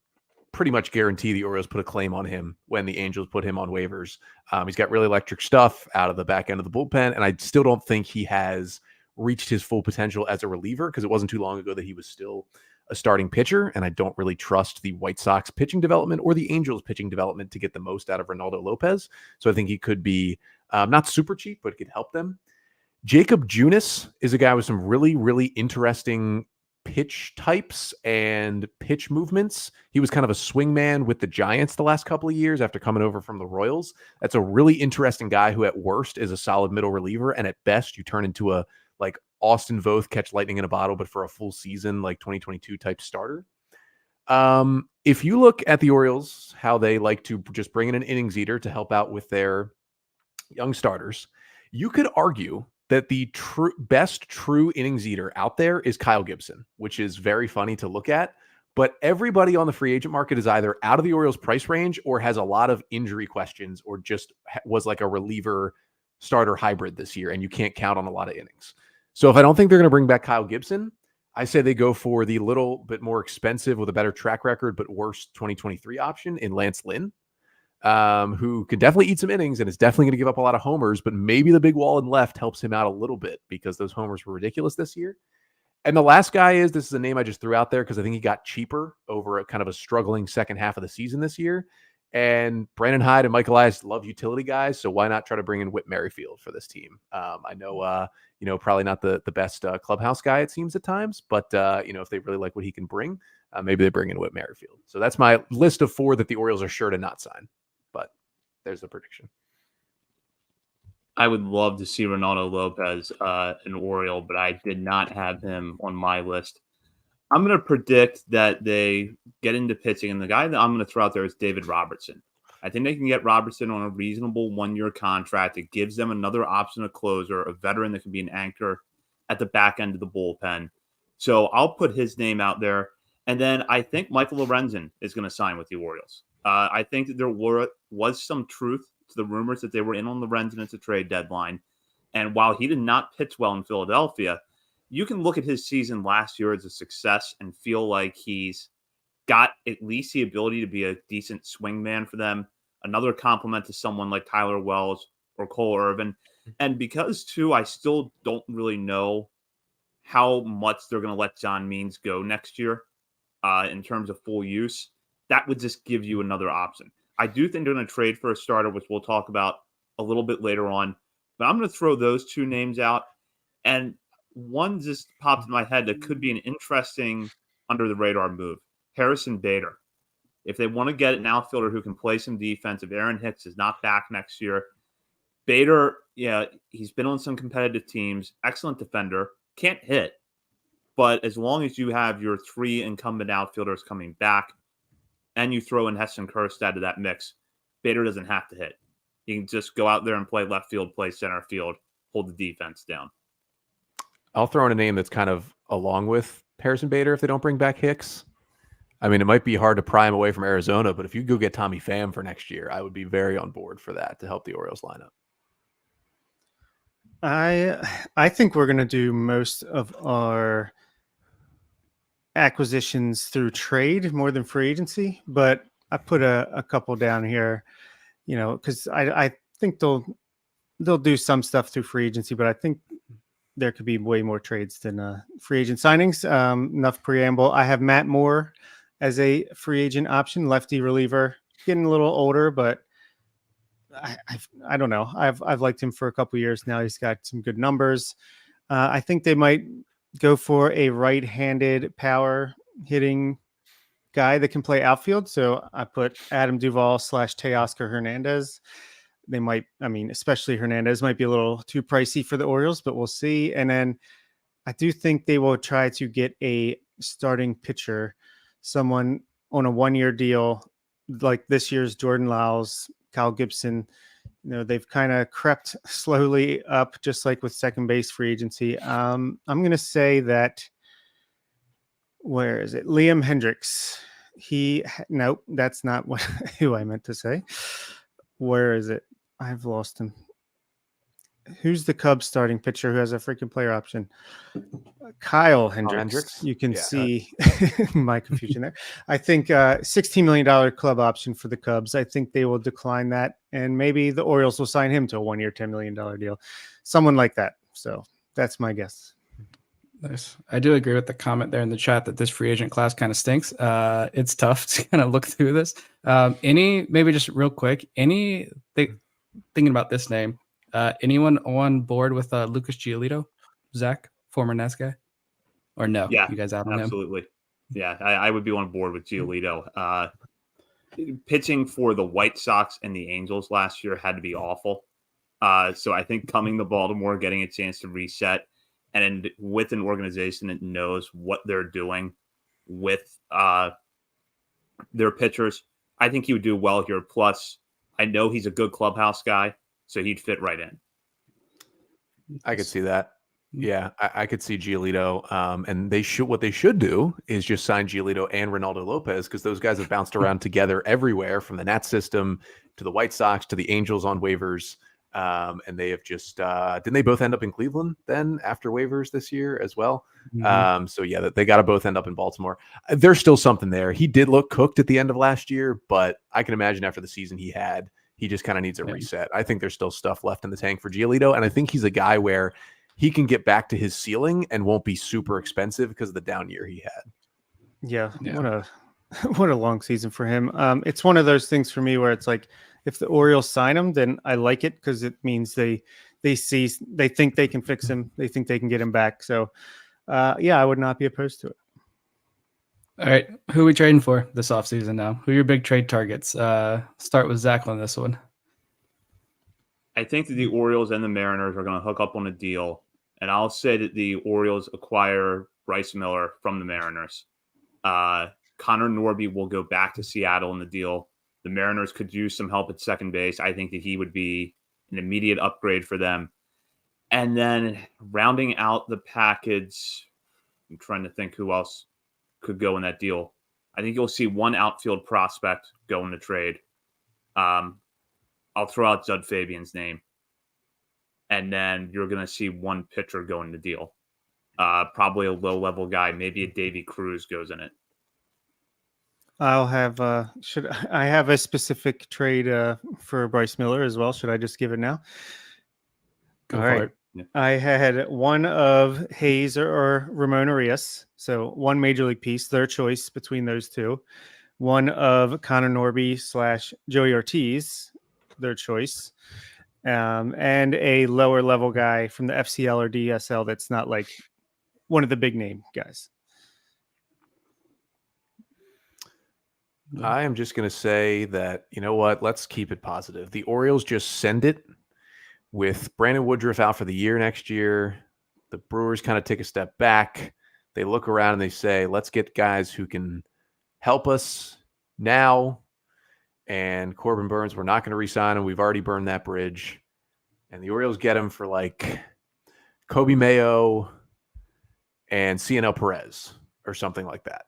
pretty much guarantee the Orioles put a claim on him when the Angels put him on waivers. He's got really electric stuff out of the back end of the bullpen, and I still don't think he has reached his full potential as a reliever because it wasn't too long ago that he was still a starting pitcher, and I don't really trust the White Sox pitching development or the Angels pitching development to get the most out of Ronaldo Lopez. So I think he could be not super cheap, but it could help them. Jacob Junis is a guy with some really, really interesting pitch types and pitch movements. He was kind of a swingman with the Giants the last couple of years after coming over from the Royals. That's a really interesting guy who at worst is a solid middle reliever, and at best you turn into a like Austin Voth catch lightning in a bottle, but for a full season, like 2022 type starter. If you look at the Orioles, how they like to just bring in an innings eater to help out with their young starters, you could argue that the best true innings eater out there is Kyle Gibson, which is very funny to look at. But everybody on the free agent market is either out of the Orioles price range or has a lot of injury questions or just was like a reliever starter hybrid this year, and you can't count on a lot of innings. So if I don't think they're going to bring back Kyle Gibson, I say they go for the little bit more expensive with a better track record, but worse 2023 option in Lance Lynn, who could definitely eat some innings and is definitely going to give up a lot of homers, but maybe the big wall in left helps him out a little bit because those homers were ridiculous this year. And the last guy this is a name I just threw out there because I think he got cheaper over a kind of a struggling second half of the season this year. And Brandon Hyde and Mike Elias love utility guys, so why not try to bring in Whit Merrifield for this team? I know, probably not the best clubhouse guy, it seems at times, but, if they really like what he can bring, maybe they bring in Whit Merrifield. So that's my list of 4 that the Orioles are sure to not sign, but there's the prediction.
I would love to see Ronaldo Lopez, an Oriole, but I did not have him on my list. I'm going to predict that they get into pitching, and the guy that I'm going to throw out there is David Robertson. I think they can get Robertson on a reasonable 1-year contract. It gives them another option, a closer, a veteran that can be an anchor at the back end of the bullpen. So I'll put his name out there. And then I think Michael Lorenzen is going to sign with the Orioles. I think that there was some truth to the rumors that they were in on Lorenzen at the trade deadline. And while he did not pitch well in Philadelphia, you can look at his season last year as a success and feel like he's got at least the ability to be a decent swing man for them. Another compliment to someone like Tyler Wells or Cole Irvin. And because, too, I still don't really know how much they're going to let John Means go next year in terms of full use, that would just give you another option. I do think they're going to trade for a starter, which we'll talk about a little bit later on. But I'm going to throw those 2 names out. And one just popped in my head that could be an interesting under-the-radar move. Harrison Bader. If they want to get an outfielder who can play some defense, if Aaron Hicks is not back next year, Bader, he's been on some competitive teams, excellent defender, can't hit. But as long as you have your 3 incumbent outfielders coming back and you throw in Heston Kjerstad to that mix, Bader doesn't have to hit. He can just go out there and play left field, play center field, hold the defense down.
I'll throw in a name that's kind of along with Harrison Bader if they don't bring back Hicks. I mean, it might be hard to pry him away from Arizona, but if you go get Tommy Pham for next year, I would be very on board for that to help the Orioles lineup.
I think we're going to do most of our acquisitions through trade more than free agency, but I put a couple down here, because I think they'll do some stuff through free agency, but I think there could be way more trades than free agent signings. Enough preamble. I have Matt Moore as a free agent option, lefty reliever, getting a little older, but I don't know. I've liked him for a couple years now. He's got some good numbers. I think they might go for a right-handed power hitting guy that can play outfield. So I put Adam Duvall / Teoscar Hernandez. They might, especially Hernandez might be a little too pricey for the Orioles, but we'll see. And then I do think they will try to get a starting pitcher, someone on a 1-year deal, like this year's Jordan Lyles, Kyle Gibson. They've kind of crept slowly up, just like with second base free agency. I'm going to say that, where is it? Liam Hendricks. Nope, that's not who I meant to say. Where is it? I've lost him. Who's the Cubs starting pitcher who has a freaking player option? Kyle Hendricks. You can see my confusion there. I think $16 million club option for the Cubs. I think they will decline that, and maybe the Orioles will sign him to a 1-year, $10 million deal. Someone like that. So that's my guess.
Nice. I do agree with the comment there in the chat that this free agent class kind of stinks. It's tough to kind of look through this. Maybe just real quick, thinking about this name, anyone on board with Lucas Giolito? Zach, former Nats guy? Or no?
Yeah,
you guys out on him?
Absolutely. Yeah, I would be on board with Giolito. Pitching for the White Sox and the Angels last year had to be awful. So I think coming to Baltimore, getting a chance to reset, and with an organization that knows what they're doing with their pitchers, I think he would do well here. Plus, I know he's a good clubhouse guy, so he'd fit right in.
I could see that. Yeah, I could see Giolito. And what they should do is just sign Giolito and Ronaldo Lopez, because those guys have bounced around together everywhere, from the Nats system to the White Sox to the Angels on waivers. And they have just didn't they both end up in Cleveland then after waivers this year as well?
Mm-hmm.
So yeah, they got to both end up in Baltimore. There's still something there. He did look cooked at the end of last year, but I can imagine after the season he just kind of needs a reset. I think there's still stuff left in the tank for Giolito, and I think he's a guy where he can get back to his ceiling and won't be super expensive because of the down year he had.
Yeah. What a long season for him. It's one of those things for me where it's like, if the Orioles sign him, then I like it because it means they think they can fix him. They think they can get him back. So, I would not be opposed to it.
All right. Who are we trading for this offseason now? Who are your big trade targets? Start with Zach on this one.
I think that the Orioles and the Mariners are going to hook up on a deal, and I'll say that the Orioles acquire Bryce Miller from the Mariners. Connor Norby will go back to Seattle in the deal. The Mariners could use some help at second base. I think that he would be an immediate upgrade for them. And then rounding out the package, I'm trying to think who else could go in that deal. I think you'll see one outfield prospect go in the trade. I'll throw out Judd Fabian's name. And then you're going to see one pitcher go in the deal. Probably a low-level guy. Maybe a Davy Cruz goes in it.
I'll have should I have a specific trade for Bryce Miller as well? Should I just give it now?
Go
All
for
right.
it.
Yeah.
I had one of Hayes or Ramon Arias. So one major league piece, their choice between those two. One of Connor Norby / Joey Ortiz, their choice. And a lower level guy from the FCL or DSL that's not like one of the big name guys.
I am just going to say that, you know what? Let's keep it positive. The Orioles just send it with Brandon Woodruff out for the year next year. The Brewers kind of take a step back. They look around and they say, let's get guys who can help us now. And Corbin Burns, we're not going to re-sign him. We've already burned that bridge. And the Orioles get him for like Kobe Mayo and CNL Perez or something like that.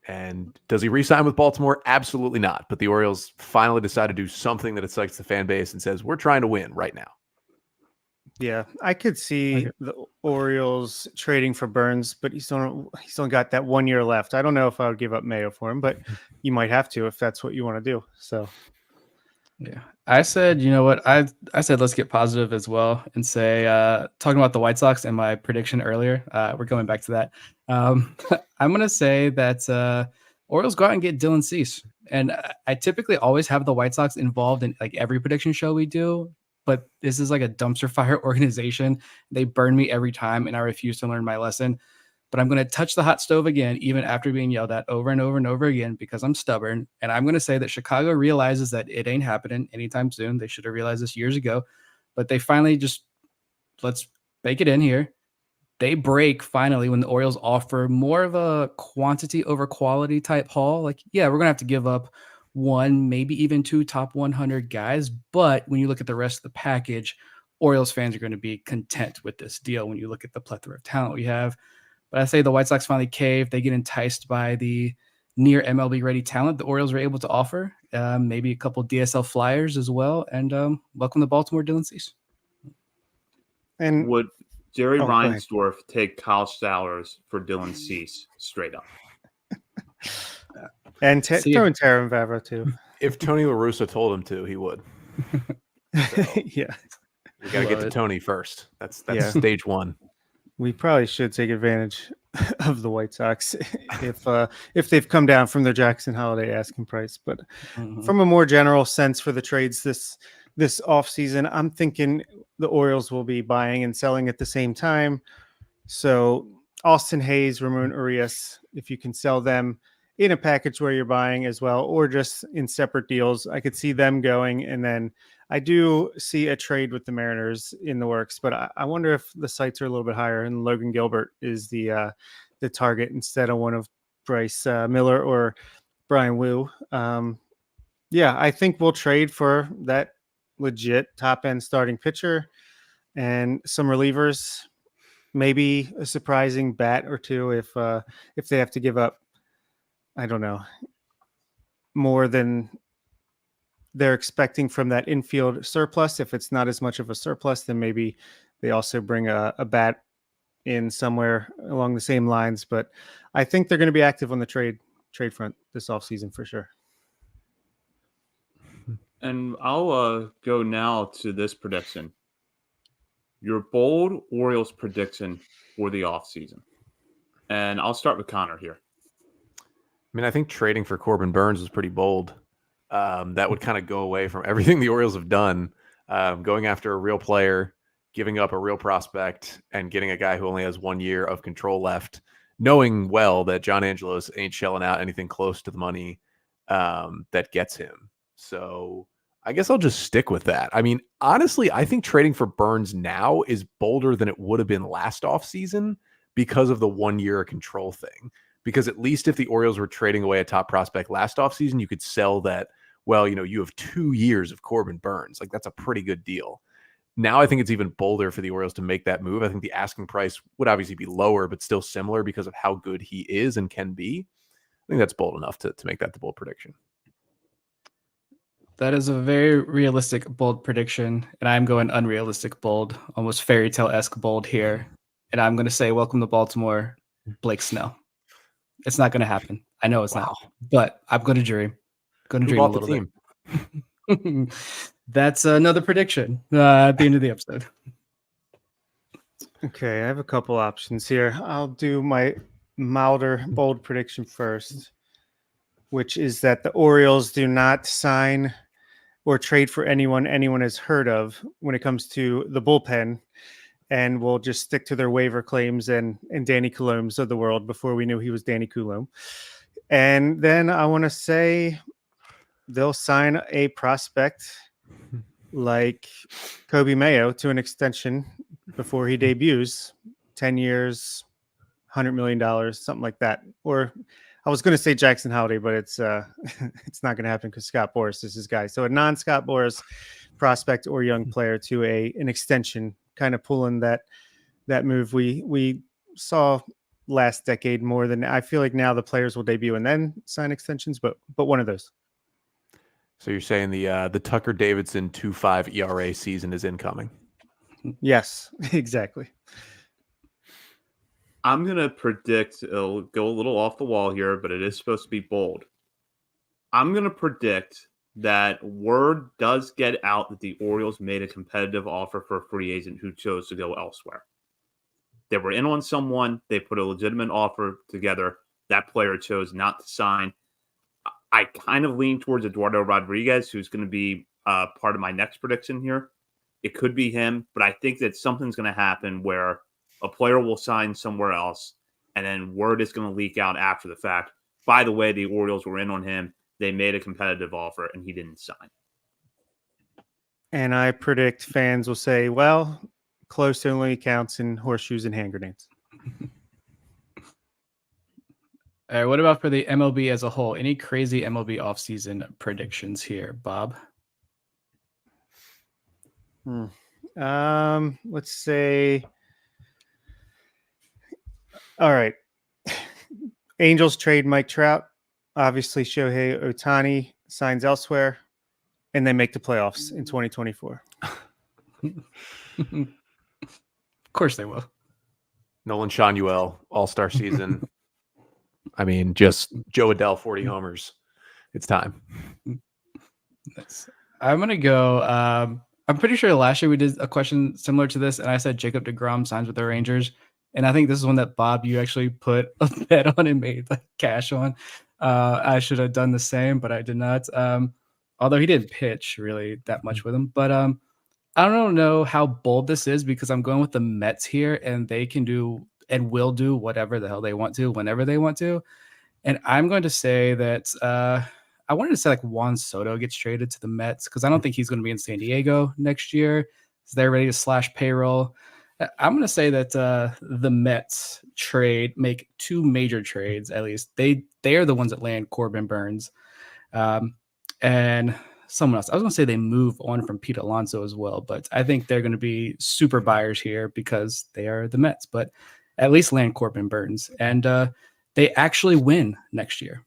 And does he re-sign with Baltimore? Absolutely not. But the Orioles finally decide to do something that excites the fan base and says, we're trying to win right now.
Yeah, I could see the Orioles trading for Burns, but he's only got that 1 year left. I don't know if I would give up Mayo for him, but you might have to if that's what you want to do. So,
yeah, I said, you know what? I said let's get positive as well and say, talking about the White Sox and my prediction earlier, we're going back to that. I'm gonna say that Orioles go out and get Dylan Cease, and I typically always have the White Sox involved in like every prediction show we do. But this is like a dumpster fire organization. They burn me every time, and I refuse to learn my lesson. But I'm going to touch the hot stove again, even after being yelled at over and over and over again, because I'm stubborn. And I'm going to say that Chicago realizes that it ain't happening anytime soon. They should have realized this years ago. But they finally just, let's bake it in here. They break finally when the Orioles offer more of a quantity over quality type haul. Like, yeah, we're going to have to give up one, maybe even two top 100 guys. But when you look at the rest of the package, Orioles fans are going to be content with this deal when you look at the plethora of talent we have. But I say the White Sox finally cave. They get enticed by the near MLB ready talent the Orioles were able to offer. Maybe a couple DSL flyers as well. And welcome to Baltimore, Dylan Cease.
and
Would Jerry
go ahead.
Reinsdorf take Kyle Stowers for Dylan Cease straight up?
And
See
throw
it.
in Taron Vavra too.
If Tony La Russa told him to, he would.
Yeah,
We got to get
Love
to
it.
Tony first. That's
Yeah.
stage one.
we probably should take advantage of the White Sox if they've come down from their Jackson Holiday asking price. But from a more general sense for the trades this offseason, I'm thinking the Orioles will be buying and selling at the same time. So Austin Hayes, Ramon Urias, if you can sell them in a package where you're buying as well, or just in separate deals, I could see them going. And then I do see a trade with the Mariners in the works, but I wonder if the sights are a little bit higher and Logan Gilbert is the target instead of one of Bryce Miller or Brian Wu. I think we'll trade for that legit top end starting pitcher and some relievers, maybe a surprising bat or two if they have to give up, I don't know, more than they're expecting from that infield surplus. If it's not as much of a surplus, then maybe they also bring a bat in somewhere along the same lines. But I think they're going to be active on the trade front this offseason for sure.
And I'll go now to this prediction. Your bold Orioles prediction for the offseason. And I'll start with Connor here.
I mean, I think trading for Corbin Burns was pretty bold. That would kind of go away from everything the Orioles have done, going after a real player, giving up a real prospect, and getting a guy who only has 1 year of control left, knowing well that John Angelos ain't shelling out anything close to the money that gets him. So I guess I'll just stick with that. I mean, honestly, I think trading for Burns now is bolder than it would have been last offseason because of the 1 year control thing. Because at least if the Orioles were trading away a top prospect last offseason, you could sell that, well, you have 2 years of Corbin Burns. Like, that's a pretty good deal. Now I think it's even bolder for the Orioles to make that move. I think the asking price would obviously be lower, but still similar because of how good he is and can be. I think that's bold enough to make that the bold prediction.
That is a very realistic, bold prediction. And I'm going unrealistic, bold, almost fairy tale-esque bold here. And I'm going to say, welcome to Baltimore, Blake Snell. It's not going to happen. I know it's not, but I'm going to dream. Going to dream a little bit. That's another prediction at the end of the episode.
Okay, I have a couple options here. I'll do my milder, bold prediction first, which is that the Orioles do not sign or trade for anyone has heard of when it comes to the bullpen, and will just stick to their waiver claims and Danny Coulombs of the world before we knew he was Danny Coulomb. And then I want to say they'll sign a prospect like Kobe Mayo to an extension before he debuts, 10 years, $100 million, something like that. Or I was going to say Jackson Holiday, but it's it's not going to happen because Scott Boras is his guy. So a non-Scott Boras prospect or young player to an extension, kind of pulling that move we saw last decade more than I feel like now the players will debut and then sign extensions, but one of those.
So you're saying the Tucker Davidson 2.5 ERA season is incoming?
Yes, exactly.
I'm going to predict, it'll go a little off the wall here, but it is supposed to be bold. I'm going to predict that word does get out that the Orioles made a competitive offer for a free agent who chose to go elsewhere. They were in on someone. They put a legitimate offer together. That player chose not to sign. I kind of lean towards Eduardo Rodriguez, who's going to be part of my next prediction here. It could be him, but I think that something's going to happen where a player will sign somewhere else, and then word is going to leak out after the fact. By the way, the Orioles were in on him. They made a competitive offer, and he didn't sign.
And I predict fans will say, well, close only counts in horseshoes and hand grenades.
All right, what about for the MLB as a whole? Any crazy MLB offseason predictions here, Bob?
Let's say, all right. Angels trade Mike Trout. Obviously, Shohei Ohtani signs elsewhere, and they make the playoffs in 2024.
Of course they will.
Nolan Schanuel, all-star season. I mean, just Joe Adele, 40 homers. It's time.
Nice. I'm going to go. I'm pretty sure last year we did a question similar to this, and I said Jacob deGrom signs with the Rangers. And I think this is one that, Bob, you actually put a bet on and made like cash on. I should have done the same, but I did not. Although he didn't pitch really that much with him. But I don't know how bold this is because I'm going with the Mets here, and they can do and will do whatever the hell they want to, whenever they want to. And I'm going to say that I wanted to say like Juan Soto gets traded to the Mets because I don't think he's going to be in San Diego next year. So they're ready to slash payroll. I'm going to say that the Mets make two major trades, at least. They are the ones that land Corbin Burns. And someone else. I was going to say they move on from Pete Alonso as well, but I think they're going to be super buyers here because they are the Mets. But at least land Corbin Burns. And they actually win next year.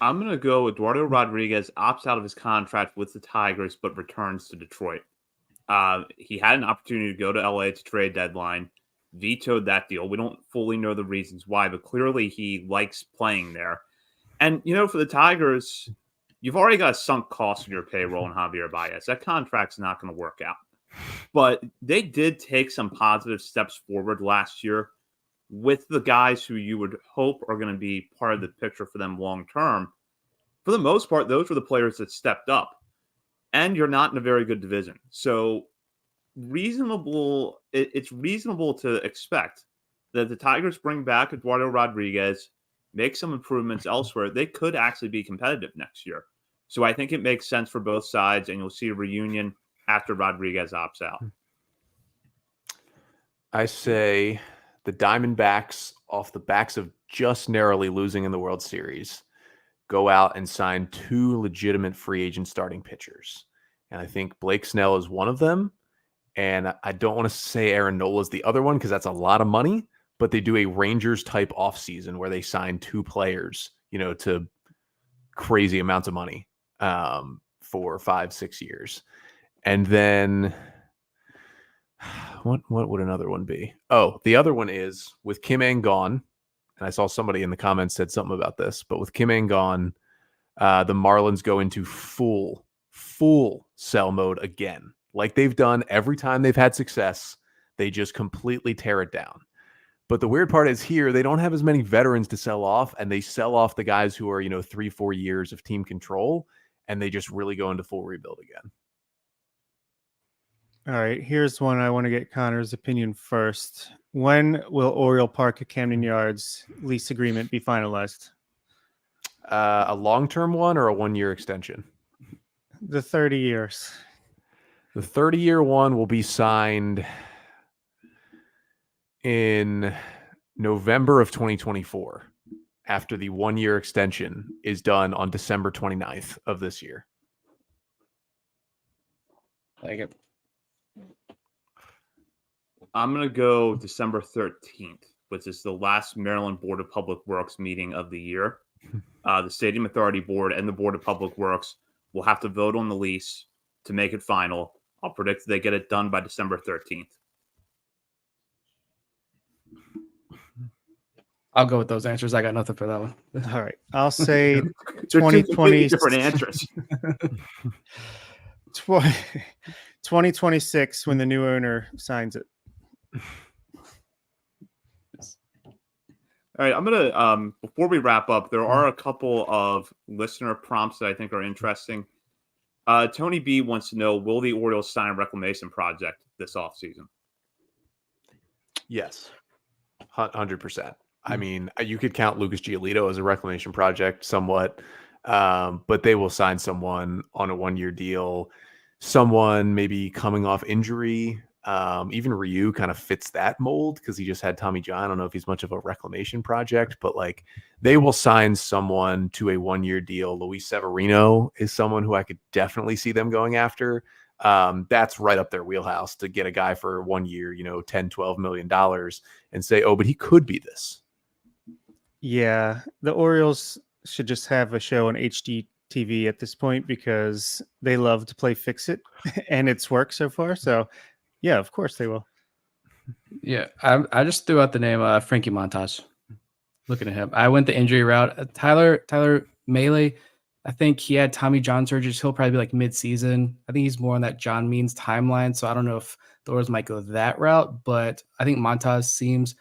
I'm going to go Eduardo Rodriguez opts out of his contract with the Tigers, but returns to Detroit. He had an opportunity to go to LA to trade deadline, vetoed that deal. We don't fully know the reasons why, but clearly he likes playing there. And, for the Tigers, you've already got a sunk cost in your payroll in Javier Baez. That contract's not going to work out. But they did take some positive steps forward last year with the guys who you would hope are going to be part of the picture for them long term. For the most part, those were the players that stepped up. And you're not in a very good division. So it's reasonable to expect that the Tigers bring back Eduardo Rodriguez, make some improvements elsewhere. They could actually be competitive next year. So I think it makes sense for both sides, and you'll see a reunion after Rodriguez opts out.
I say the Diamondbacks, off the backs of just narrowly losing in the World Series, go out and sign 2 legitimate free agent starting pitchers. And I think Blake Snell is one of them. And I don't want to say Aaron Nola is the other one because that's a lot of money, but they do a Rangers type offseason where they sign 2 players, to crazy amounts of money for 5-6 years. And then what would another one be? Oh, the other one is with Kim Ng gone. And I saw somebody in the comments said something about this, but with Kim Ng gone, the Marlins go into full sell mode again. Like they've done every time they've had success, they just completely tear it down. But the weird part is here, they don't have as many veterans to sell off, and they sell off the guys who are, 3-4 years of team control, and they just really go into full rebuild again.
All right, here's one I want to get Connor's opinion first. When will Oriole Park at Camden Yards lease agreement be finalized?
A long-term one or a 1-year extension?
The 30 years.
The 30-year one will be signed in November of 2024 after the 1-year extension is done on December 29th of this year.
Like it.
I'm going to go December 13th, which is the last Maryland Board of Public Works meeting of the year. The Stadium Authority Board and the Board of Public Works will have to vote on the lease to make it final. I'll predict they get it done by December 13th.
I'll
go with those answers. I got nothing for that one.
All right. I'll say
2020 different answers.
2026 when the new owner signs it.
All right, I'm going to, before we wrap up, there are a couple of listener prompts that I think are interesting. Tony B wants to know, will the Orioles sign a reclamation project this offseason?
Yes, 100%. I mean, you could count Lucas Giolito as a reclamation project somewhat, but they will sign someone on a 1-year deal, someone maybe coming off injury. Even Ryu kind of fits that mold because he just had Tommy John. I don't know if he's much of a reclamation project, but like they will sign someone to a 1-year deal. Luis Severino is someone who I could definitely see them going after. That's right up their wheelhouse to get a guy for 1 year, $10-12 million and say, oh, but he could be this.
Yeah, the Orioles should just have a show on HGTV at this point because they love to play fix it and it's worked so far. So yeah, of course they will.
Yeah, I just threw out the name Frankie Montas. Looking at him, I went the injury route. Tyler Melee, I think he had Tommy John surgery. So he'll probably be like mid-season. I think he's more on that John Means timeline. So I don't know if the Orioles might go that route, but I think Montas seems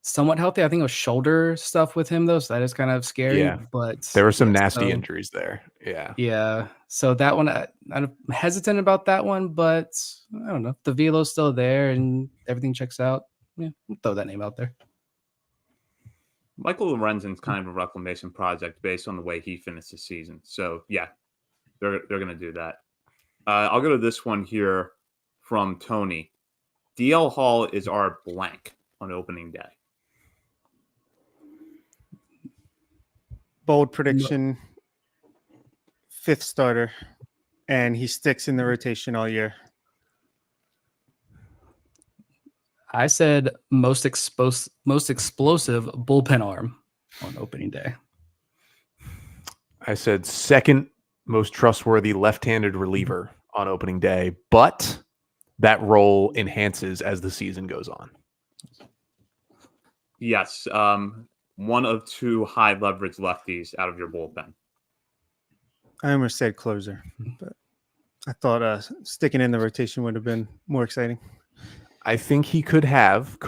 somewhat healthy. I think it was shoulder stuff with him though, so that is kind of scary.
Yeah,
but
there were some nasty injuries there.
Yeah. So that one, I'm hesitant about that one, but I don't know. The velo's still there and everything checks out. Yeah, we'll throw that name out there.
Michael Lorenzen's kind of a reclamation project based on the way he finished the season. So yeah, they're going to do that. I'll go to this one here from Tony. DL Hall is our blank on opening day.
Bold prediction, 5th starter, and he sticks in the rotation all year.
I said most explosive bullpen arm on opening day.
I said second most trustworthy left-handed reliever on opening day, but that role enhances as the season goes on.
Yes. One of two high leverage lefties out of your bullpen.
I almost said closer, but I thought sticking in the rotation would have been more exciting.
I think he could have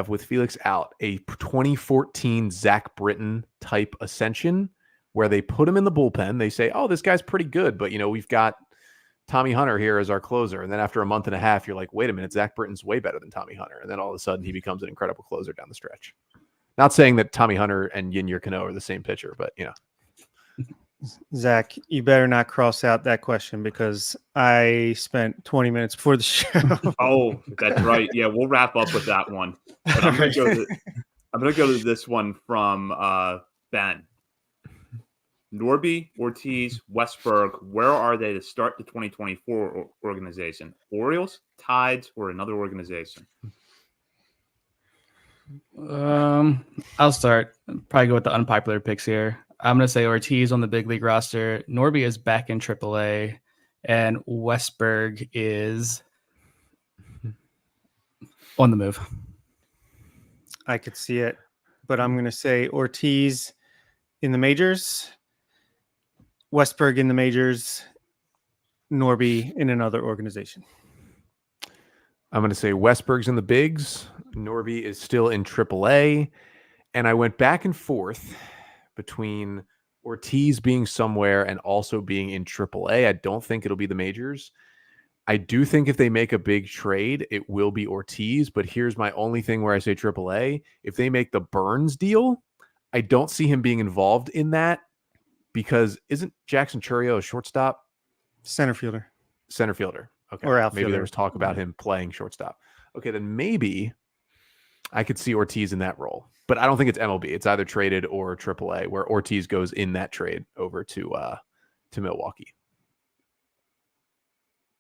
with Felix out a 2014 Zach Britton type ascension where they put him in the bullpen. They say, oh, this guy's pretty good, but we've got Tommy Hunter here as our closer. And then after a month and a half, you're like, wait a minute, Zach Britton's way better than Tommy Hunter. And then all of a sudden he becomes an incredible closer down the stretch. Not saying that Tommy Hunter and Yin-Yer Cano are the same pitcher, but
Zach, you better not cross out that question because I spent 20 minutes before the show.
Oh, that's right. Yeah, we'll wrap up with that one. But I'm going to go to this one from Ben. Norby, Ortiz, Westberg, where are they to start the 2024 organization? Orioles, Tides, or another organization?
I'll start. Probably go with the unpopular picks here. I'm going to say Ortiz on the big league roster. Norby is back in AAA, and Westberg is on the move.
I could see it, but I'm going to say Ortiz in the majors, Westberg in the majors, Norby in another organization.
I'm going to say Westberg's in the bigs. Norby is still in AAA. And I went back and forth between Ortiz being somewhere and also being in AAA. I don't think it'll be the majors. I do think if they make a big trade, it will be Ortiz. But here's my only thing where I say AAA. If they make the Burns deal, I don't see him being involved in that because isn't Jackson Churio a shortstop?
Center fielder.
Okay.
Or outfielder.
Maybe there was talk about him playing shortstop. Okay, then maybe I could see Ortiz in that role. But I don't think it's MLB. It's either traded or AAA, where Ortiz goes in that trade over to Milwaukee.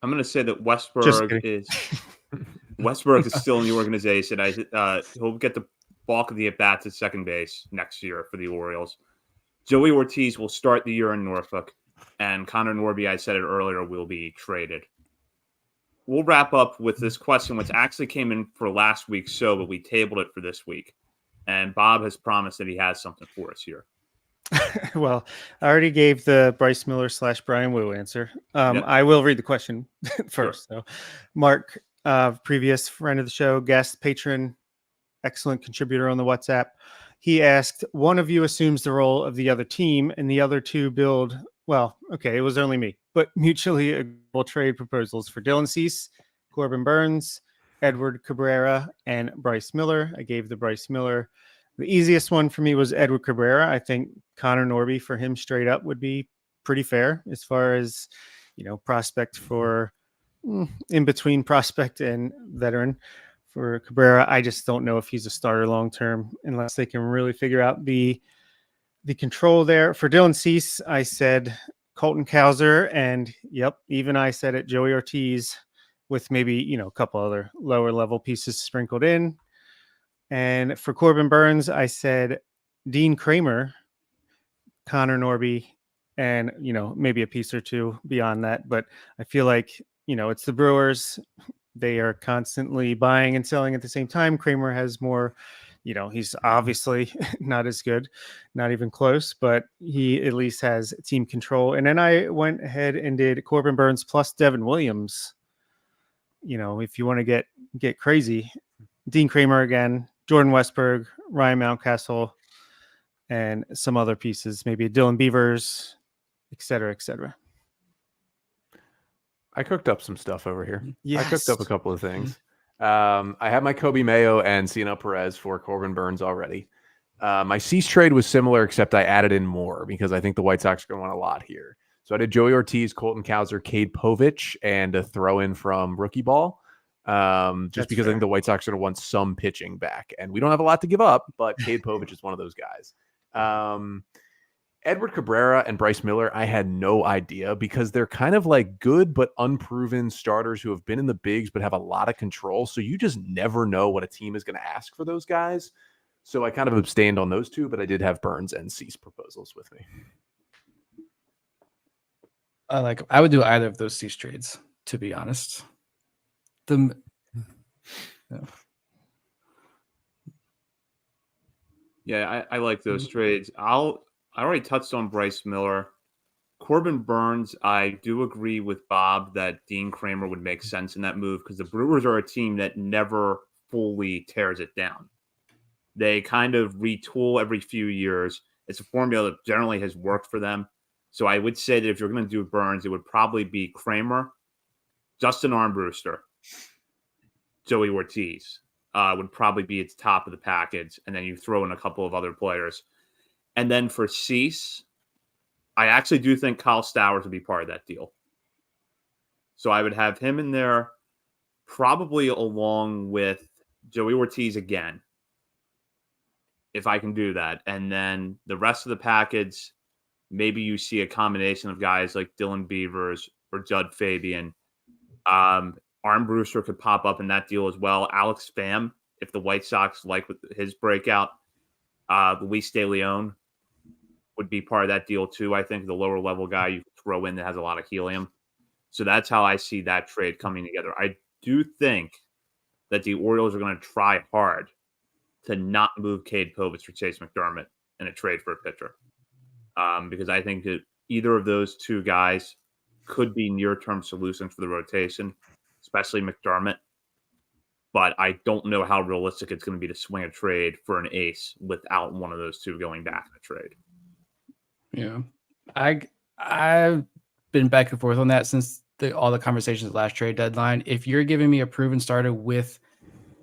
I'm going to say that Westberg is still in the organization. He'll get the bulk of the at-bats at second base next year for the Orioles. Joey Ortiz will start the year in Norfolk, and Connor Norby, I said it earlier, will be traded. We'll wrap up with this question, which actually came in for last week's show, but we tabled it for this week. And Bob has promised that he has something for us here.
Well, I already gave the Bryce Miller / Brian Wu answer. Yep. I will read the question first. Sure. So, Mark, previous friend of the show, guest, patron, excellent contributor on the WhatsApp. He asked, one of you assumes the role of the other team and the other two build, well, okay, it was only me, but mutually agreeable trade proposals for Dylan Cease, Corbin Burns, Edward Cabrera, and Bryce Miller. I gave the Bryce Miller. The easiest one for me was Edward Cabrera. I think Connor Norby for him straight up would be pretty fair as far as, prospect for in between prospect and veteran. For Cabrera, I just don't know if he's a starter long-term unless they can really figure out the control there. For Dylan Cease, I said Colton Cowser, and yep, even I said it, Joey Ortiz, with maybe, a couple other lower level pieces sprinkled in. And for Corbin Burns, I said Dean Kramer, Connor Norby, and, maybe a piece or two beyond that. But I feel like, it's the Brewers. They are constantly buying and selling at the same time. Kramer has more, he's obviously not as good, not even close, but he at least has team control. And then I went ahead and did Corbin Burns plus Devin Williams. If you want to get crazy, Dean Kramer again, Jordan Westberg, Ryan Mountcastle, and some other pieces, maybe Dylan Beavers, et cetera, et cetera.
I cooked up some stuff over here.
Yes.
I cooked up a couple of things. I have my Kobe Mayo and Ciano Perez for Corbin Burns already. My Cease trade was similar, except I added in more because I think the White Sox are going to want a lot here. So I did Joey Ortiz, Colton Cowser, Cade Povich, and a throw in from rookie ball. Just because I think the White Sox are going to want some pitching back. And we don't have a lot to give up, but Cade Povich is one of those guys. Edward Cabrera and Bryce Miller, I had no idea because they're kind of like good but unproven starters who have been in the bigs but have a lot of control. So you just never know what a team is going to ask for those guys. So I kind of abstained on those two, but I did have Burns and Cease proposals with me.
I would do either of those cease trades, to be honest.
Yeah, I like those trades. I already touched on Bryce Miller. Corbin Burns, I do agree with Bob that Dean Kramer would make sense in that move because the Brewers are a team that never fully tears it down. They kind of retool every few years. It's a formula that generally has worked for them. So I would say that if you're going to do Burns, it would probably be Kramer, Justin Armbruster, Joey Ortiz would probably be at the top of the package. And then you throw in a couple of other players. And then for Cease, I actually do think Kyle Stowers would be part of that deal. So I would have him in there probably along with Joey Ortiz again, if I can do that. And then the rest of the package, maybe you see a combination of guys like Dylan Beavers or Judd Fabian. Armbruster could pop up in that deal as well. Alex Pham, if the White Sox like with his breakout. Luis De Leon would be part of that deal too. I think the lower level guy you throw in that has a lot of helium. So that's how I see that trade coming together. I do think that the Orioles are going to try hard to not move Cade Povich for Chase McDermott in a trade for a pitcher. Because I think that either of those two guys could be near-term solutions for the rotation, especially McDermott. But I don't know how realistic it's going to be to swing a trade for an ace without one of those two going back in a trade.
Yeah, I've been back and forth on that since all the conversations last trade deadline. If you're giving me a proven starter with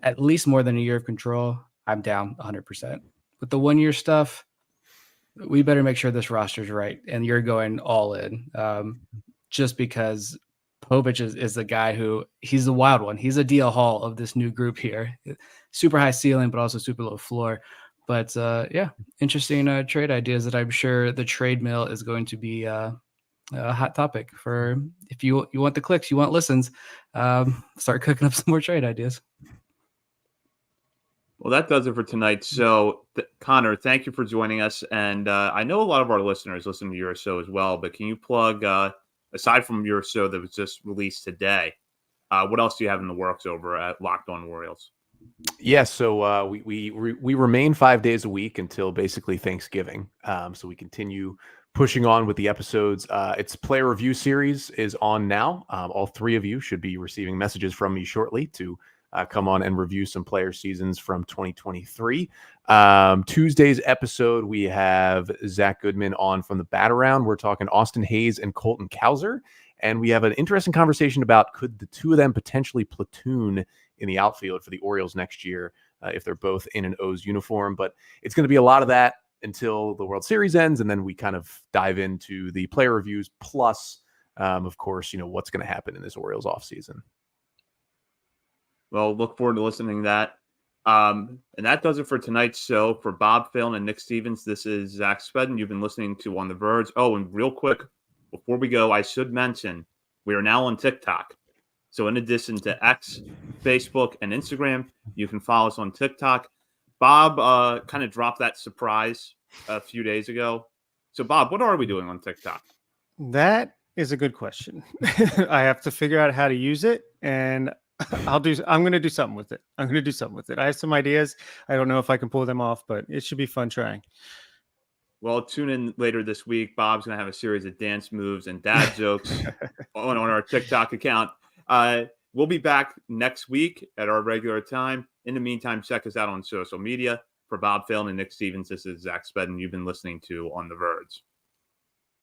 at least more than a year of control, I'm down 100%. With the 1 year stuff, we better make sure this roster's right, and you're going all in. Just because Povich is the guy who he's the wild one. He's a DL Hall of this new group here. Super high ceiling, but also super low floor. But yeah, interesting trade ideas that I'm sure the trade mill is going to be a hot topic for. If you want the clicks, you want listens, start cooking up some more trade ideas.
Well, that does it for tonight. So, Connor, thank you for joining us. And I know a lot of our listeners listen to your show as well, but can you plug, aside from your show that was just released today, what else do you have in the works over at Locked On Orioles?
Yeah, so we remain 5 days a week until basically Thanksgiving. So we continue pushing on with the episodes. Its player review series is on now. All three of you should be receiving messages from me shortly to come on and review some player seasons from 2023. Tuesday's episode, we have Zach Goodman on from the Bat Around. We're talking Austin Hayes and Colton Cowser. And we have an interesting conversation about could the two of them potentially platoon in the outfield for the Orioles next year if they're both in an O's uniform. But it's going to be a lot of that until the World Series ends, and then we kind of dive into the player reviews plus, of course, what's going to happen in this Orioles offseason.
Well, look forward to listening to that. And that does it for tonight's show. For Bob Phelan and Nick Stevens, this is Zach Spedden. You've been listening to On the Verge. Oh, and real quick, before we go, I should mention we are now on TikTok. So in addition to X, Facebook, and Instagram, you can follow us on TikTok. Bob kind of dropped that surprise a few days ago. So, Bob, what are we doing on TikTok?
That is a good question. I have to figure out how to use it, and I'm going to do something with it. I have some ideas. I don't know if I can pull them off, but it should be fun trying.
Well, tune in later this week. Bob's going to have a series of dance moves and dad jokes on our TikTok account. We'll be back next week at our regular time. In the meantime, check us out on social media. For Bob Phelan and Nick Stevens, this is Zach Spedden. You've been listening to On the Verge.